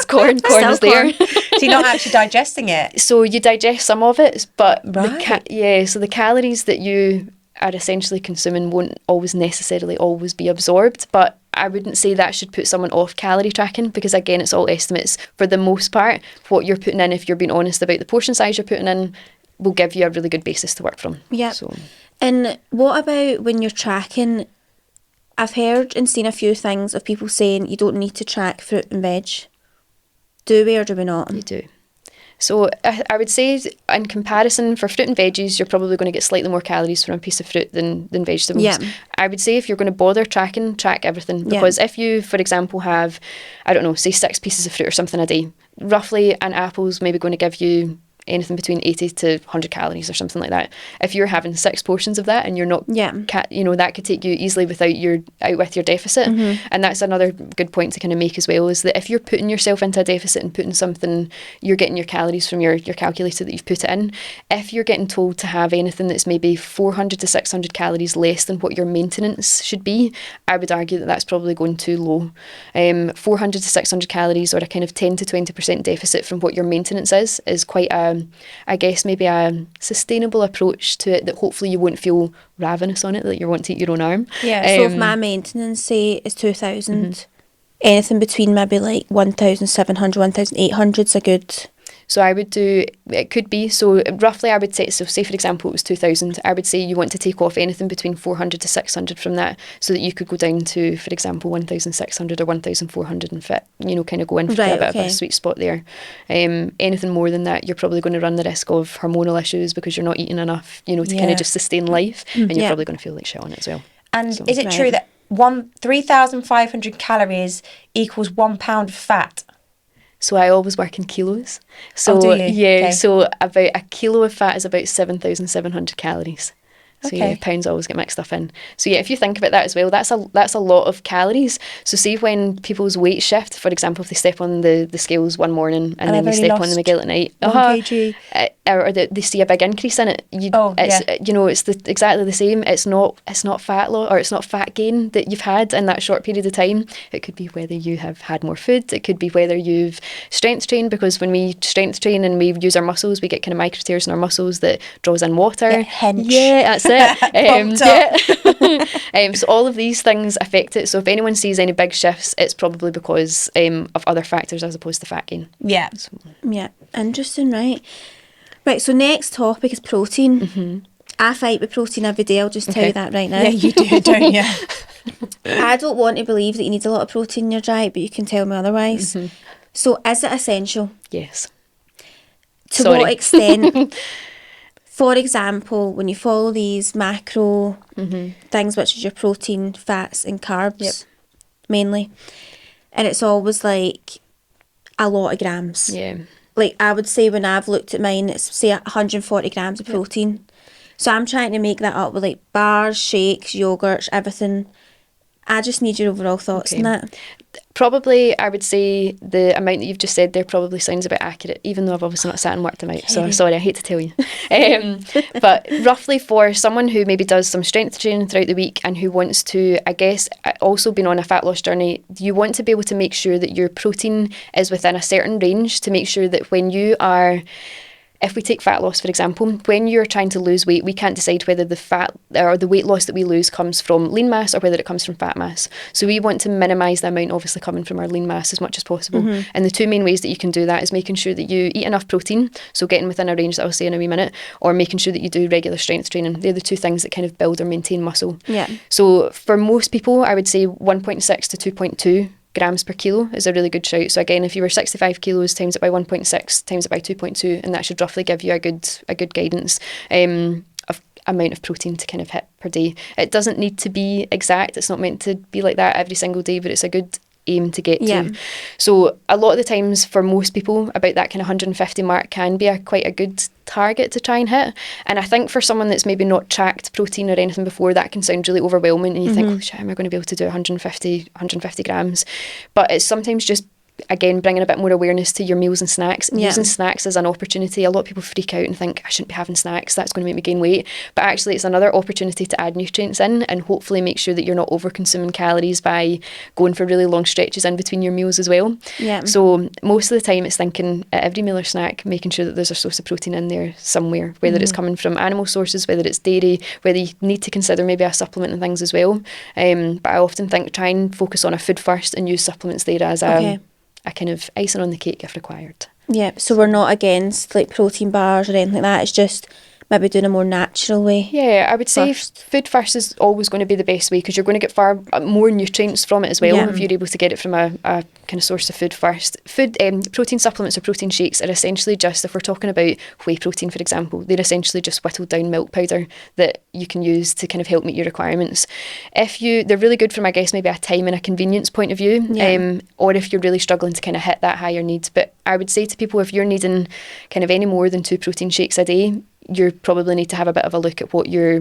corn. Corn is there. So you're not actually digesting it? So you digest some of it, but Right. so the calories that you are essentially consuming won't always necessarily always be absorbed. But I wouldn't say that should put someone off calorie tracking, because again, it's all estimates. For the most part, what you're putting in, if you're being honest about the portion size you're putting in, will give you a really good basis to work from. Yeah. So. And what about when you're tracking? I've heard and seen a few things of people saying you don't need to track fruit and veg. Do we or do we not? You do. So I would say, in comparison, for fruit and veggies, you're probably going to get slightly more calories from a piece of fruit than vegetables. Yeah. I would say if you're going to bother tracking, track everything. Because if you, for example, have, I don't know, say 6 pieces of fruit or something a day, roughly an apple's maybe going to give you anything between 80 to 100 calories or something like that. If you're having 6 portions of that and you're not, that could take you easily out with your deficit. And that's another good point to kind of make as well, is that if you're putting yourself into a deficit and putting something, you're getting your calories from your calculator that you've put it in. If you're getting told to have anything that's maybe 400 to 600 calories less than what your maintenance should be, I would argue that that's probably going too low. 400 to 600 calories, or a kind of 10 to 20% deficit from what your maintenance is quite I guess maybe a sustainable approach to it, that hopefully you won't feel ravenous on it, that you want to eat your own arm. Yeah, so if my maintenance, say, is 2,000, anything between maybe like 1,700, 1,800 is a good... So I would do, it could be, so roughly I would say, so say for example it was 2,000, I would say you want to take off anything between 400 to 600 from that, so that you could go down to, for example, 1,600 or 1,400 and fit, kind of go in for a bit of a sweet spot there. Anything more than that, you're probably going to run the risk of hormonal issues, because you're not eating enough, to kind of just sustain life, and you're probably going to feel like shit on it as well. And is it true that 3,500 calories equals 1 pound of fat? So I always work in kilos. So do you? Yeah, Okay. so about a kilo of fat is about 7,700 calories. So Okay. yeah, pounds always get mixed up in. So yeah, if you think about that as well, that's a lot of calories. So see when people's weight shift, for example, if they step on the scales one morning and then they step on them again at night, 1 kg. or they see a big increase in it. It's exactly the same. It's not fat loss, or it's not fat gain that you've had in that short period of time. It could be whether you have had more food. It could be whether you've strength trained, because when we strength train and we use our muscles, we get kind of micro tears in our muscles that draws in water. Hench. Yeah, that's it. So all of these things affect it. So if anyone sees any big shifts, it's probably because of other factors as opposed to fat gain. Yeah. Yeah, interesting, right? Right, so next topic is protein. I fight with protein every day, I'll just tell you that right now. Yeah, you do, don't you? I don't want to believe that you need a lot of protein in your diet, but you can tell me otherwise. So is it essential? Yes. To what extent? For example, when you follow these macro things, which is your protein, fats and carbs, mainly, and it's always like a lot of grams. Yeah. Like I would say when I've looked at mine, it's say 140 grams of protein. So I'm trying to make that up with like bars, shakes, yogurts, everything. I just need your overall thoughts on that. Probably, I would say the amount that you've just said there probably sounds a bit accurate, even though I've obviously not sat and worked them out. So sorry, I hate to tell you. But roughly for someone who maybe does some strength training throughout the week and who wants to, I guess, also been on a fat loss journey, you want to be able to make sure that your protein is within a certain range to make sure that when you are... If we take fat loss, for example, when you're trying to lose weight, we can't decide whether the fat or the weight loss that we lose comes from lean mass or whether it comes from fat mass. So we want to minimise the amount obviously coming from our lean mass as much as possible. And the two main ways that you can do that is making sure that you eat enough protein, so getting within a range that I'll say in a wee minute, or making sure that you do regular strength training. They're the two things that kind of build or maintain muscle. Yeah. So for most people, I would say 1.6 to 2.2 grams per kilo is a really good shout. So again, if you were 65 kilos, times it by 1.6, times it by 2.2, and that should roughly give you a good guidance of amount of protein to kind of hit per day. It doesn't need to be exact. It's not meant to be like that every single day, but it's a good aim to get to. So a lot of the times for most people, about that kind of 150 mark can be quite a good target to try and hit. And I think for someone that's maybe not tracked protein or anything before, that can sound really overwhelming and you think, oh shit, am I going to be able to do 150 grams? But it's sometimes just, again, bringing a bit more awareness to your meals and snacks. Using snacks as an opportunity. A lot of people freak out and think, I shouldn't be having snacks, that's going to make me gain weight. But actually it's another opportunity to add nutrients in and hopefully make sure that you're not over consuming calories by going for really long stretches in between your meals as well. So most of the time it's thinking at every meal or snack, making sure that there's a source of protein in there somewhere, whether it's coming from animal sources, whether it's dairy, whether you need to consider maybe a supplement and things as well. But I often think try and focus on a food first and use supplements there as a kind of icing on the cake if required. Yeah, so we're not against like protein bars or anything like that. It's just maybe doing a more natural way. Yeah, I would say food first is always going to be the best way because you're going to get far more nutrients from it as well if you're able to get it from a kind of source of food first. Protein supplements or protein shakes are essentially just, if we're talking about whey protein, for example, they're essentially just whittled down milk powder that you can use to kind of help meet your requirements. They're really good from, I guess, maybe a time and a convenience point of view, or if you're really struggling to kind of hit that higher need. But I would say to people, if you're needing kind of any more than 2 protein shakes a day, you probably need to have a bit of a look at what your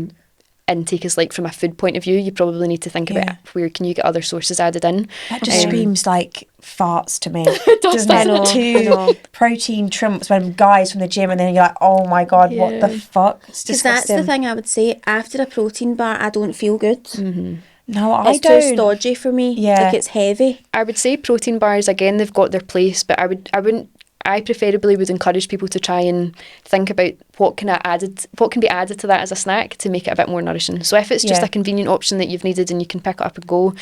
intake is like from a food point of view. You probably need to think about where can you get other sources added in. That just screams like farts to me. Doesn't it? 2 protein trumps when guys from the gym and then you're like, oh my God, what the fuck? It's Because that's the thing I would say. After a protein bar, I don't feel good. No, I it's don't. It's too stodgy for me. Like it's heavy. I would say protein bars, again, they've got their place, but I preferably would encourage people to try and think about what can be added to that as a snack to make it a bit more nourishing. So if it's just a convenient option that you've needed and you can pick it up and go,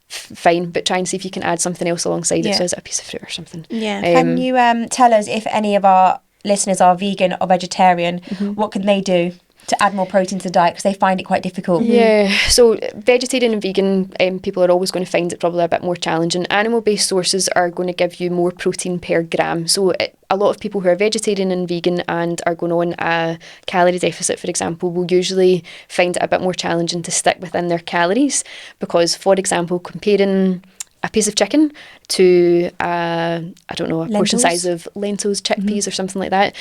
fine, but try and see if you can add something else alongside it. So is it a piece of fruit or something? Can you tell us if any of our listeners are vegan or vegetarian, what can they do to add more protein to the diet because they find it quite difficult? So vegetarian and vegan people are always going to find it probably a bit more challenging. Animal-based sources are going to give you more protein per gram. So a lot of people who are vegetarian and vegan and are going on a calorie deficit, for example, will usually find it a bit more challenging to stick within their calories because, for example, comparing a piece of chicken to a portion size of lentils, chickpeas or something like that,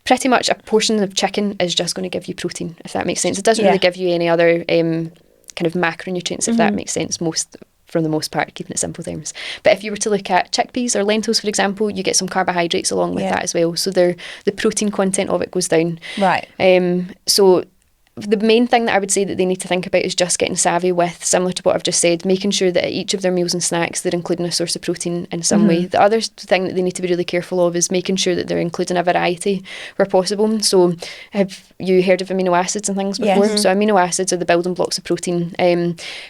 pretty much a portion of chicken is just going to give you protein, if that makes sense. It doesn't really give you any other kind of macronutrients, if that makes sense, for the most part, keeping it simple terms. But if you were to look at chickpeas or lentils, for example, you get some carbohydrates along with that as well. So the protein content of it goes down. Right. So the main thing that I would say that they need to think about is just getting savvy with, similar to what I've just said, making sure that at each of their meals and snacks they're including a source of protein in some way. The other thing that they need to be really careful of is making sure that they're including a variety where possible. So have you heard of amino acids and things before? So amino acids are the building blocks of protein.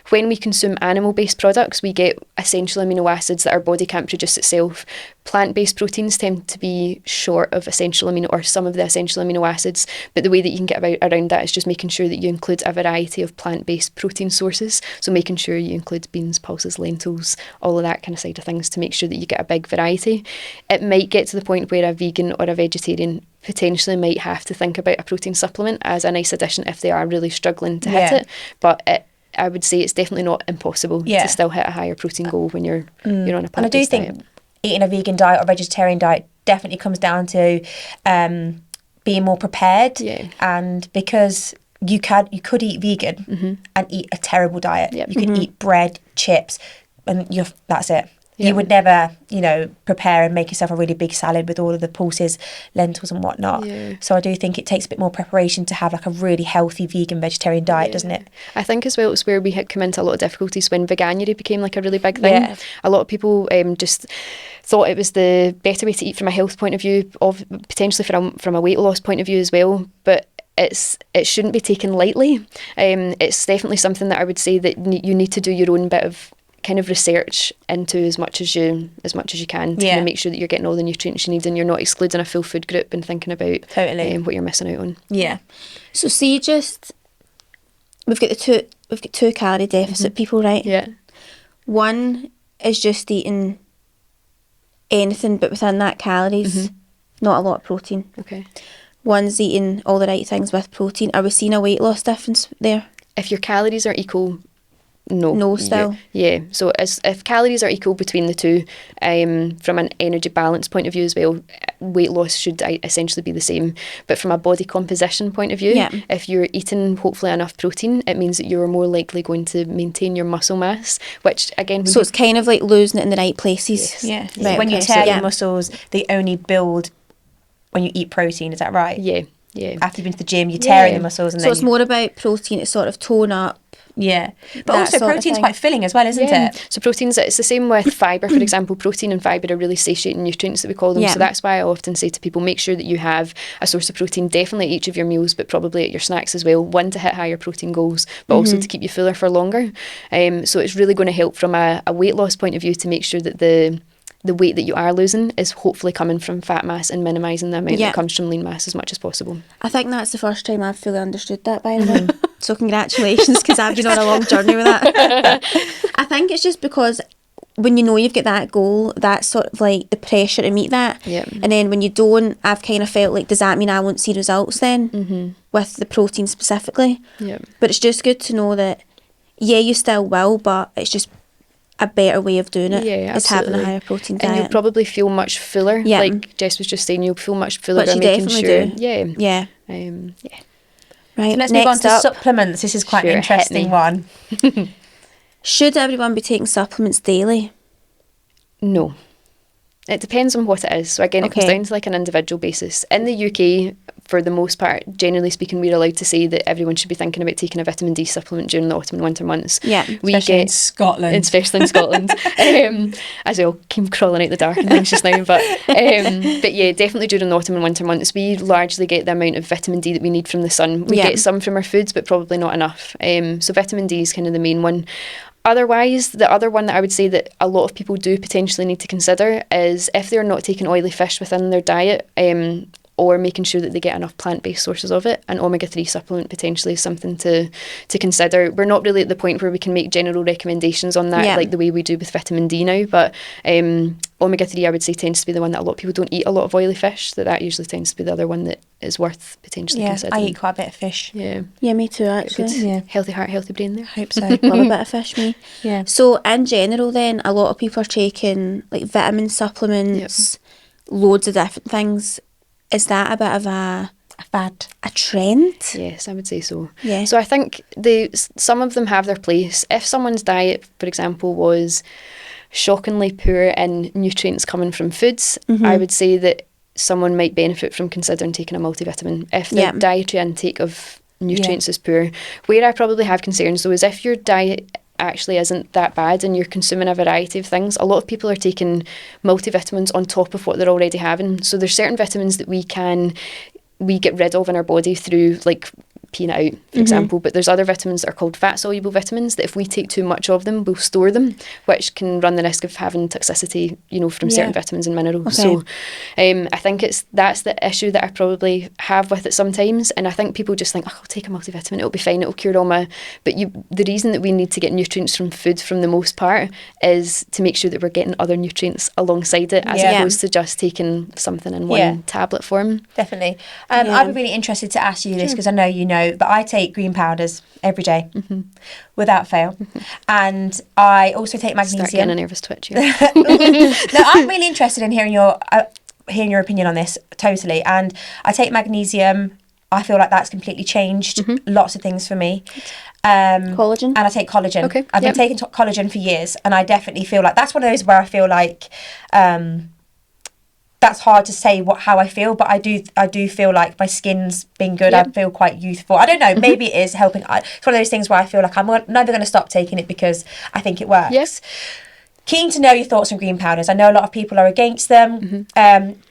When we consume animal-based products, we get essential amino acids that our body can't produce itself. Plant-based proteins tend to be short of some of the essential amino acids, but the way that you can get around that is just making sure that you include a variety of plant-based protein sources. So making sure you include beans, pulses, lentils, all of that kind of side of things to make sure that you get a big variety. It might get to the point where a vegan or a vegetarian potentially might have to think about a protein supplement as a nice addition if they are really struggling to hit it. But I would say it's definitely not impossible to still hit a higher protein goal when you're on a plant-based diet. And I do think eating a vegan diet or vegetarian diet definitely comes down to being more prepared. And because you could eat vegan and eat a terrible diet. Yep. You could eat bread, chips, and that's it. Yep. You would never, prepare and make yourself a really big salad with all of the pulses, lentils and whatnot. Yeah. So I do think it takes a bit more preparation to have like a really healthy vegan vegetarian diet, doesn't it? I think as well it's where we had come into a lot of difficulties when veganuary became like a really big thing. Yeah. A lot of people just thought it was the better way to eat from a health point of view, of potentially from a weight loss point of view as well. But it shouldn't be taken lightly. It's definitely something that I would say that you need to do your own bit of kind of research into as much as you can to kind of make sure that you're getting all the nutrients you need and you're not excluding a full food group and thinking about what you're missing out on. Yeah. So see, we've got two calorie deficit people, right? Yeah. One is just eating anything but within that calories, not a lot of protein. Okay. One's eating all the right things with protein. Are we seeing a weight loss difference there? If your calories are equal, no. No, still. Yeah. So if calories are equal between the two, from an energy balance point of view as well, weight loss should essentially be the same. But from a body composition point of view, if you're eating hopefully enough protein, it means that you're more likely going to maintain your muscle mass, which again... So it's kind of like losing it in the right places. Yes. Yeah. Right, When you okay. tear So, your muscles, they only build when you eat protein, is that right? Yeah. Yeah. After you've been to the gym, you're tearing Yeah. the muscles and So then... it's more about protein to sort of tone up. Yeah. But that also sort of protein's thing. quite filling as well, isn't it? So proteins, it's the same with fibre, for example. Protein and fibre are really satiating nutrients that we call them. Yeah. So that's why I often say to people, make sure that you have a source of protein, definitely at each of your meals, but probably at your snacks as well. One, to hit higher protein goals, but also to keep you fuller for longer. So it's really going to help from a weight loss point of view to make sure that the weight that you are losing is hopefully coming from fat mass and minimising the amount that comes from lean mass as much as possible. I think that's the first time I've fully understood that, by the way. So congratulations, because I've been on a long journey with that. I think it's just because when you know you've got that goal, that's sort of like the pressure to meet that. Yep. And then when you don't, I've kind of felt like, does that mean I won't see results then? With the protein specifically? Yep. But it's just good to know that, yeah, you still will, but it's just a better way of doing it. Yeah, is having a absolutely. higher protein And diet. you'll probably feel much fuller. Yeah. Like Jess was just saying, you'll feel much fuller Which by you making definitely sure. do. Yeah. Yeah. Right, So let's move on next to up, supplements. This is quite Sure, an hit me. interesting one. should everyone be taking supplements daily? No. It depends on what it is. So again, it comes Okay. down to like an individual basis. In the UK, for the most part, generally speaking, we're allowed to say that everyone should be thinking about taking a vitamin D supplement during the autumn and winter months. Yeah. Especially in Scotland. Especially in Scotland. As we all came crawling out the dark and things just now. But yeah, definitely during the autumn and winter months, we largely get the amount of vitamin D that we need from the sun. We Yeah. get some from our foods, but probably not enough. So vitamin D is kind of the main one. Otherwise, the other one that I would say that a lot of people do potentially need to consider is if they're not taking oily fish within their diet, or making sure that they get enough plant-based sources of it. An omega-3 supplement potentially is something to consider. We're not really at the point where we can make general recommendations on that, Yeah. like the way we do with vitamin D now, but omega-3 I would say tends to be the one that a lot of people don't eat a lot of oily fish, that usually tends to be the other one that is worth potentially Yeah, I considering. eat quite a bit of fish. Yeah. Yeah, me too, actually. Good. Yeah. Healthy heart, healthy brain there. I hope so. Love a bit of fish, me. Yeah. So in general then, a lot of people are taking like vitamin supplements, loads of different things. Is that a bit of a Fad. trend? Yes, I would say so. Yeah. So I think some of them have their place. If someone's diet, for example, was shockingly poor in nutrients coming from foods, I would say that someone might benefit from considering taking a multivitamin. If their dietary intake of nutrients is poor. Where I probably have concerns though is if your diet actually isn't that bad and you're consuming a variety of things, a lot of people are taking multivitamins on top of what they're already having. So there's certain vitamins that we get rid of in our body through like peeing it out, for example, but there's other vitamins that are called fat soluble vitamins that if we take too much of them, we'll store them, which can run the risk of having toxicity, from certain vitamins and minerals. Okay. So I think that's the issue that I probably have with it sometimes, and I think people just think, I'll take a multivitamin, it'll be fine, it'll cure all my... But the reason that we need to get nutrients from food from the most part is to make sure that we're getting other nutrients alongside it, as opposed to just taking something in one tablet form. Definitely. I'd be really interested to ask you this because I know you know, but I take green powders every day without fail. And I also take magnesium. Start getting a nervous twitch here. No, I'm really interested in hearing your opinion on this, totally. And I take magnesium I feel like that's completely changed lots of things for me. Collagen? And I take collagen. Okay, I've been taking collagen for years, and I definitely feel like that's one of those where I feel like that's hard to say how I feel, but I do feel like my skin's been good. Yep. I feel quite youthful. I don't know, maybe it is helping. It's one of those things where I feel like I'm never going to stop taking it because I think it works. Yes. Keen to know your thoughts on green powders. I know a lot of people are against them,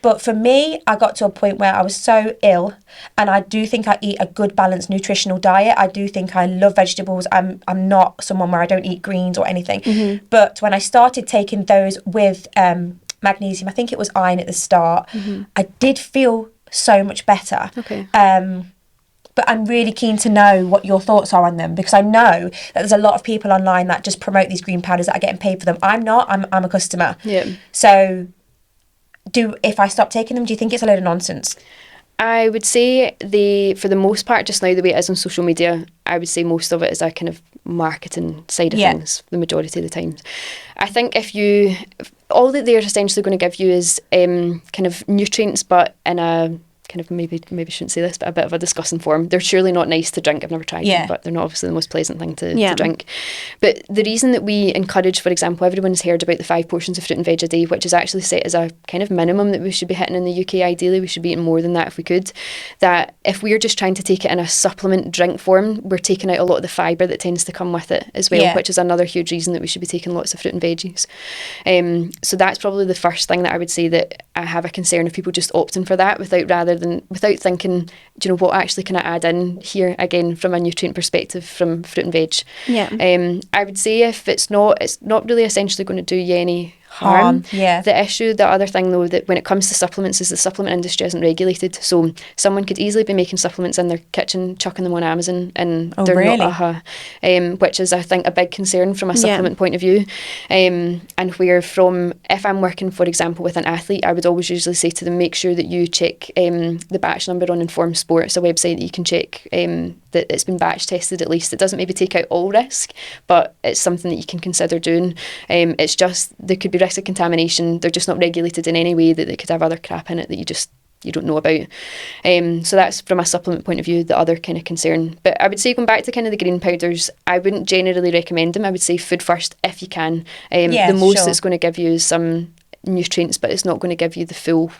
but for me, I got to a point where I was so ill, and I do think I eat a good balanced nutritional diet. I do think I love vegetables. I'm not someone where I don't eat greens or anything. But when I started taking those with magnesium, I think it was iron at the start, I did feel so much better. Okay. But I'm really keen to know what your thoughts are on them, because I know that there's a lot of people online that just promote these green powders that are getting paid for them. I'm not. I'm a customer. Yeah. So if I stop taking them, do you think it's a load of nonsense? I would say for the most part, just now the way it is on social media, I would say most of it is a kind of marketing side of things, the majority of the times. I think all that they're essentially going to give you is kind of nutrients, but in a kind of maybe shouldn't say this, but a bit of a disgusting form. They're surely not nice to drink. I've never tried them, but they're not obviously the most pleasant thing to drink. But the reason that we encourage, for example, everyone's heard about the 5 portions of fruit and veg a day, which is actually set as a kind of minimum that we should be hitting in the UK. Ideally, we should be eating more than that if we could. That if we're just trying to take it in a supplement drink form, we're taking out a lot of the fibre that tends to come with it as well, which is another huge reason that we should be taking lots of fruit and veggies. So that's probably the first thing that I would say that I have a concern of people just opting for that without thinking, do you know, what actually can I add in here, again, from a nutrient perspective from fruit and veg. I would say if it's not really essentially going to do you any harm. The other thing though, that when it comes to supplements, is the supplement industry isn't regulated. So someone could easily be making supplements in their kitchen, chucking them on Amazon, and they're not which is, I think, a big concern from a supplement point of view. And where if I'm working, for example, with an athlete, I would always usually say to them, make sure that you check the batch number on Informed Sport. It's a website that you can check that it's been batch tested at least. It doesn't maybe take out all risk, but it's something that you can consider doing. It's just, there could be risk of contamination. They're just not regulated in any way that they could have other crap in it that you don't know about. So that's, from a supplement point of view, the other kind of concern. But I would say, going back to kind of the green powders, I wouldn't generally recommend them. I would say food first if you can. The most it's going to give you is some nutrients, but it's not going to give you the full,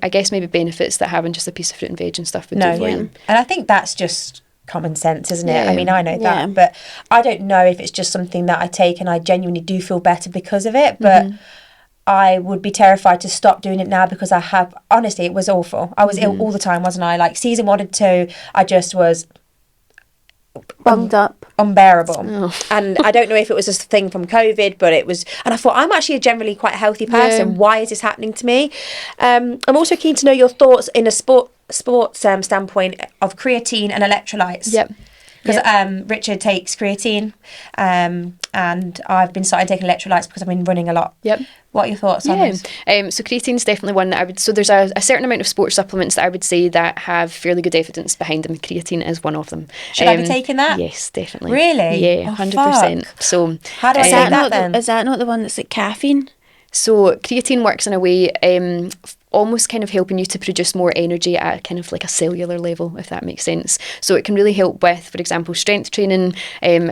I guess, maybe benefits that having just a piece of fruit and veg and stuff would do for you. And I think that's just common sense, isn't it? I mean, I know that, but I don't know if it's just something that I take and I genuinely do feel better because of it, but I would be terrified to stop doing it now, because honestly, it was awful. I was ill all the time, wasn't I? Like season 1 and 2, I just was bunged up, unbearable. And I don't know if it was a thing from COVID, but it was, and I thought, I'm actually a generally quite a healthy person. Why is this happening to me? I'm also keen to know your thoughts in a sports standpoint of creatine and electrolytes. Because Richard takes creatine, and I've been starting taking electrolytes because I've been running a lot. What are your thoughts on this? So creatine is definitely one that I would... So there's a certain amount of sports supplements that I would say that have fairly good evidence behind them. Creatine is one of them. Should I be taking that? Yes, definitely. Really? Yeah, 100%. Fuck. So how do I take that then? Is that not the one that's like caffeine? So creatine works in a way almost kind of helping you to produce more energy at kind of like a cellular level, if that makes sense. So it can really help with, for example, strength training,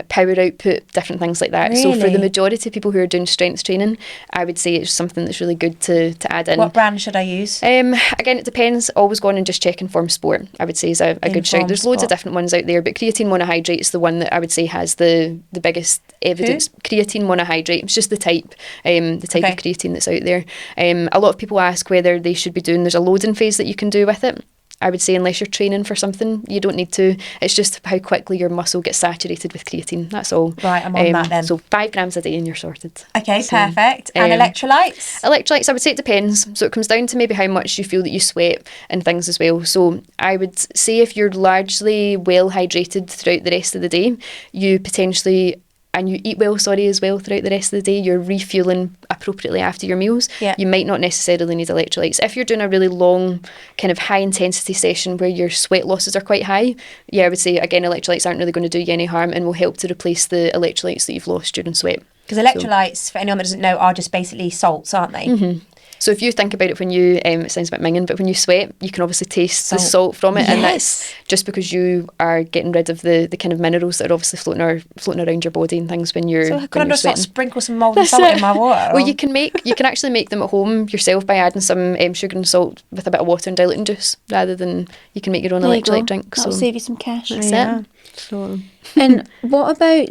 power output, different things like that. Really? So for the majority of people who are doing strength training, I would say it's something that's really good to add in. What brand should I use? Again, it depends. Always go on and just check Informed Sport, I would say, is a good shout. There's loads of different ones out there, but creatine monohydrate is the one that I would say has the biggest evidence. Creatine monohydrate, it's just the type of creatine that's out there. A lot of people ask whether they should be doing, there's a loading phase that you can do with it. I would say unless you're training for something, you don't need to. It's just how quickly your muscle gets saturated with creatine. That's all. Right, I'm on that then. So 5 grams a day and you're sorted. Okay, so, perfect. And electrolytes? Electrolytes, I would say it depends. So it comes down to maybe how much you feel that you sweat and things as well. So I would say if you're largely well hydrated throughout the rest of the day, you potentially... and you eat well, as well throughout the rest of the day, you're refueling appropriately after your meals, you might not necessarily need electrolytes. If you're doing a really long, kind of high intensity session where your sweat losses are quite high, I would say, again, electrolytes aren't really going to do you any harm and will help to replace the electrolytes that you've lost during sweat. Because electrolytes, for anyone that doesn't know, are just basically salts, aren't they? So if you think about it, when you, it sounds a bit minging, but when you sweat, you can obviously taste the salt from it, and that's just because you are getting rid of the kind of minerals that are obviously floating around your body and things when you're. So I could just sweating. Sprinkle some molten salt in my water. Well, you can actually make them at home yourself by adding some sugar and salt with a bit of water and diluting juice, rather than you can make your own electrolyte drink. That'll save you some cash. That's it. So. And what about,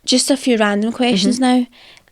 just a few random questions now,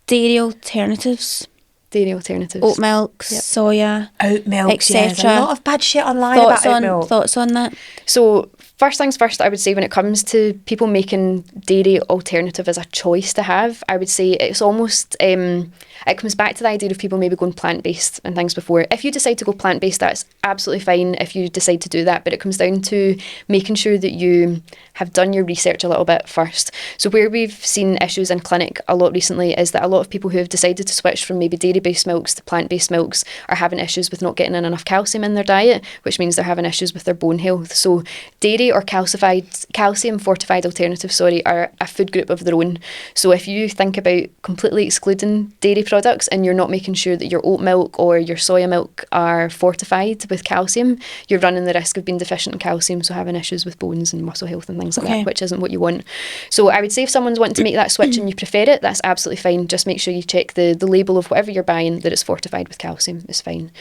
dairy alternatives? Dairy alternatives. Oat milk, soya, oat milk, etc. There's a lot of bad shit online about oat milk. Thoughts on that? So first things first, I would say when it comes to people making dairy alternative as a choice to have, I would say it's almost, it comes back to the idea of people maybe going plant-based and things before. If you decide to go plant-based, that's absolutely fine if you decide to do that, but it comes down to making sure that you have done your research a little bit first. So where we've seen issues in clinic a lot recently is that a lot of people who have decided to switch from maybe dairy-based milks to plant-based milks are having issues with not getting in enough calcium in their diet, which means they're having issues with their bone health. So dairy or calcium fortified alternatives, are a food group of their own. So if you think about completely excluding dairy products and you're not making sure that your oat milk or your soya milk are fortified with calcium, you're running the risk of being deficient in calcium, so having issues with bones and muscle health and things like that, which isn't what you want. So I would say if someone's wanting to make that switch and you prefer it, that's absolutely fine. Just make sure you check the label of whatever you're buying that it's fortified with calcium. It's fine.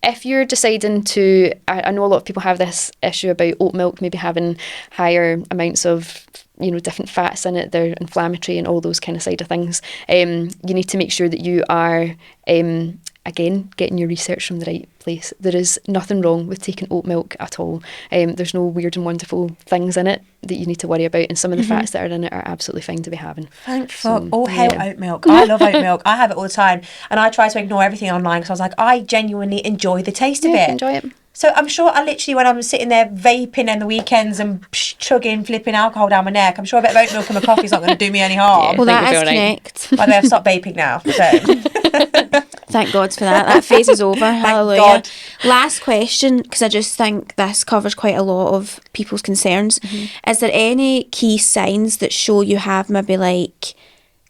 If you're deciding to, I know a lot of people have this issue about oat milk maybe having higher amounts of different fats in it, they're inflammatory and all those kind of side of things. You need to make sure that you are, again, getting your research from the right place. There is nothing wrong with taking oat milk at all. There's no weird and wonderful things in it that you need to worry about, and some of the fats that are in it are absolutely fine to be having. Thank fuck. All hail oat milk. I love oat milk. I have it all the time, and I try to ignore everything online because I was like, I genuinely enjoy the taste of it. Enjoy it. So I'm sure when I'm sitting there vaping in the weekends and chugging, flipping alcohol down my neck, I'm sure a bit of oat milk in my coffee is not going to do me any harm. Well, that is correct. By the way, I've stopped vaping now. So. Thank God for that. That phase is over. Hallelujah. God. Last question, because I just think this covers quite a lot of people's concerns. Is there any key signs that show you have maybe like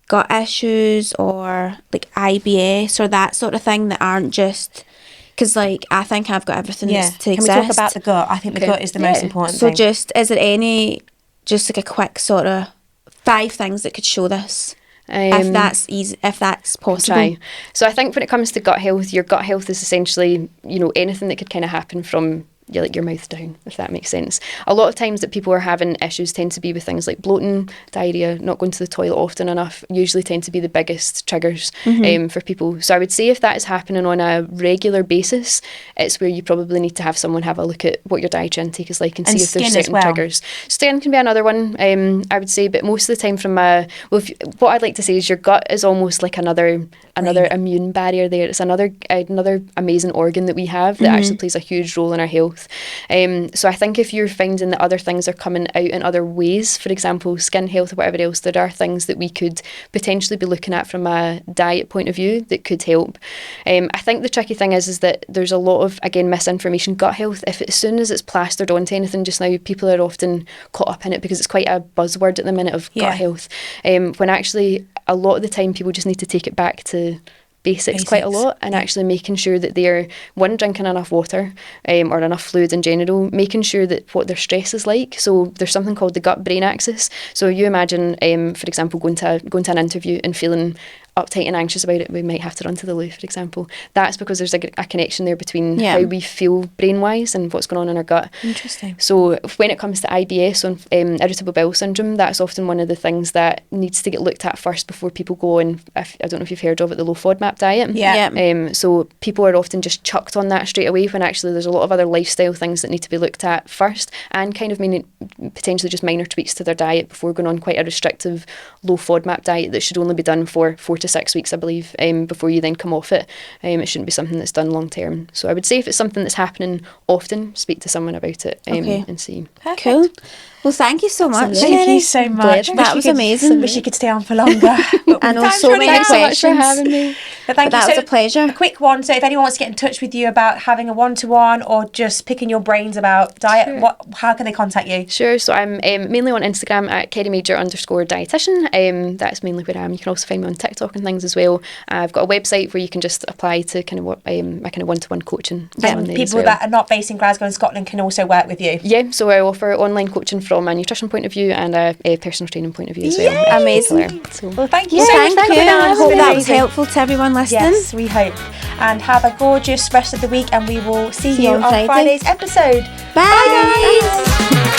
gut issues or like IBS or that sort of thing that aren't just... Because, I think I've got everything that's to exist. Can we talk about the gut? I think the gut is the most important thing. So is there any, just like a quick sort of 5 things that could show this? If that's easy, if that's possible. Try. So I think when it comes to gut health, your gut health is essentially, anything that could kind of happen from your mouth down, if that makes sense. A lot of times that people are having issues tend to be with things like bloating, diarrhea, not going to the toilet often enough, usually tend to be the biggest triggers for people. So I would say if that is happening on a regular basis, it's where you probably need to have someone have a look at what your dietary intake is like and see if there's certain triggers. Skin can be another one, I would say, but most of the time what I'd like to say is your gut is almost like another immune barrier there. It's another amazing organ that we have that actually plays a huge role in our health. So I think if you're finding that other things are coming out in other ways, for example, skin health or whatever else, there are things that we could potentially be looking at from a diet point of view that could help. I think the tricky thing is that there's a lot of, again, misinformation. Gut health, as soon as it's plastered onto anything just now, people are often caught up in it because it's quite a buzzword at the minute of gut health, when actually a lot of the time people just need to take it back to basics quite a lot, and actually making sure that they're drinking enough water or enough fluid in general, making sure that what their stress is like. So there's something called the gut brain axis. So you imagine for example going to an interview and feeling uptight and anxious about it, we might have to run to the loo, for example. That's because there's a connection there between how we feel brain-wise and what's going on in our gut. Interesting. So when it comes to IBS and irritable bowel syndrome, that's often one of the things that needs to get looked at first before people go on, I don't know if you've heard of it, the low FODMAP diet. So people are often just chucked on that straight away when actually there's a lot of other lifestyle things that need to be looked at first, and kind of potentially just minor tweaks to their diet before going on quite a restrictive low FODMAP diet that should only be done for 4 to 6 weeks, I believe, before you then come off it. It shouldn't be something that's done long term. So I would say if it's something that's happening often, speak to someone about it and see. Perfect. Cool. Well, thank you so much. Thank you so much. That was amazing. Wish you could stay on for longer. I know, so many Thanks so much for questions. having me. But thank you. That was a pleasure. A quick one. So if anyone wants to get in touch with you about having a one-to-one or just picking your brains about diet, how can they contact you? Sure. So I'm mainly on Instagram at Kerri Major _dietitian. That's mainly where I am. You can also find me on TikTok and things as well. I've got a website where you can just apply to kind of my kind of one-to-one coaching. And people that are not based in Glasgow and Scotland can also work with you. Yeah, so I offer online coaching from a nutrition point of view and a personal training point of view as well. Yay! Amazing. So, Well, thank you Well, so much thank for you. coming on. I It's hope been that was amazing. helpful to everyone listening. Yes, we hope. And have a gorgeous rest of the week, and we will see you on on Friday. Friday's episode. Bye, guys.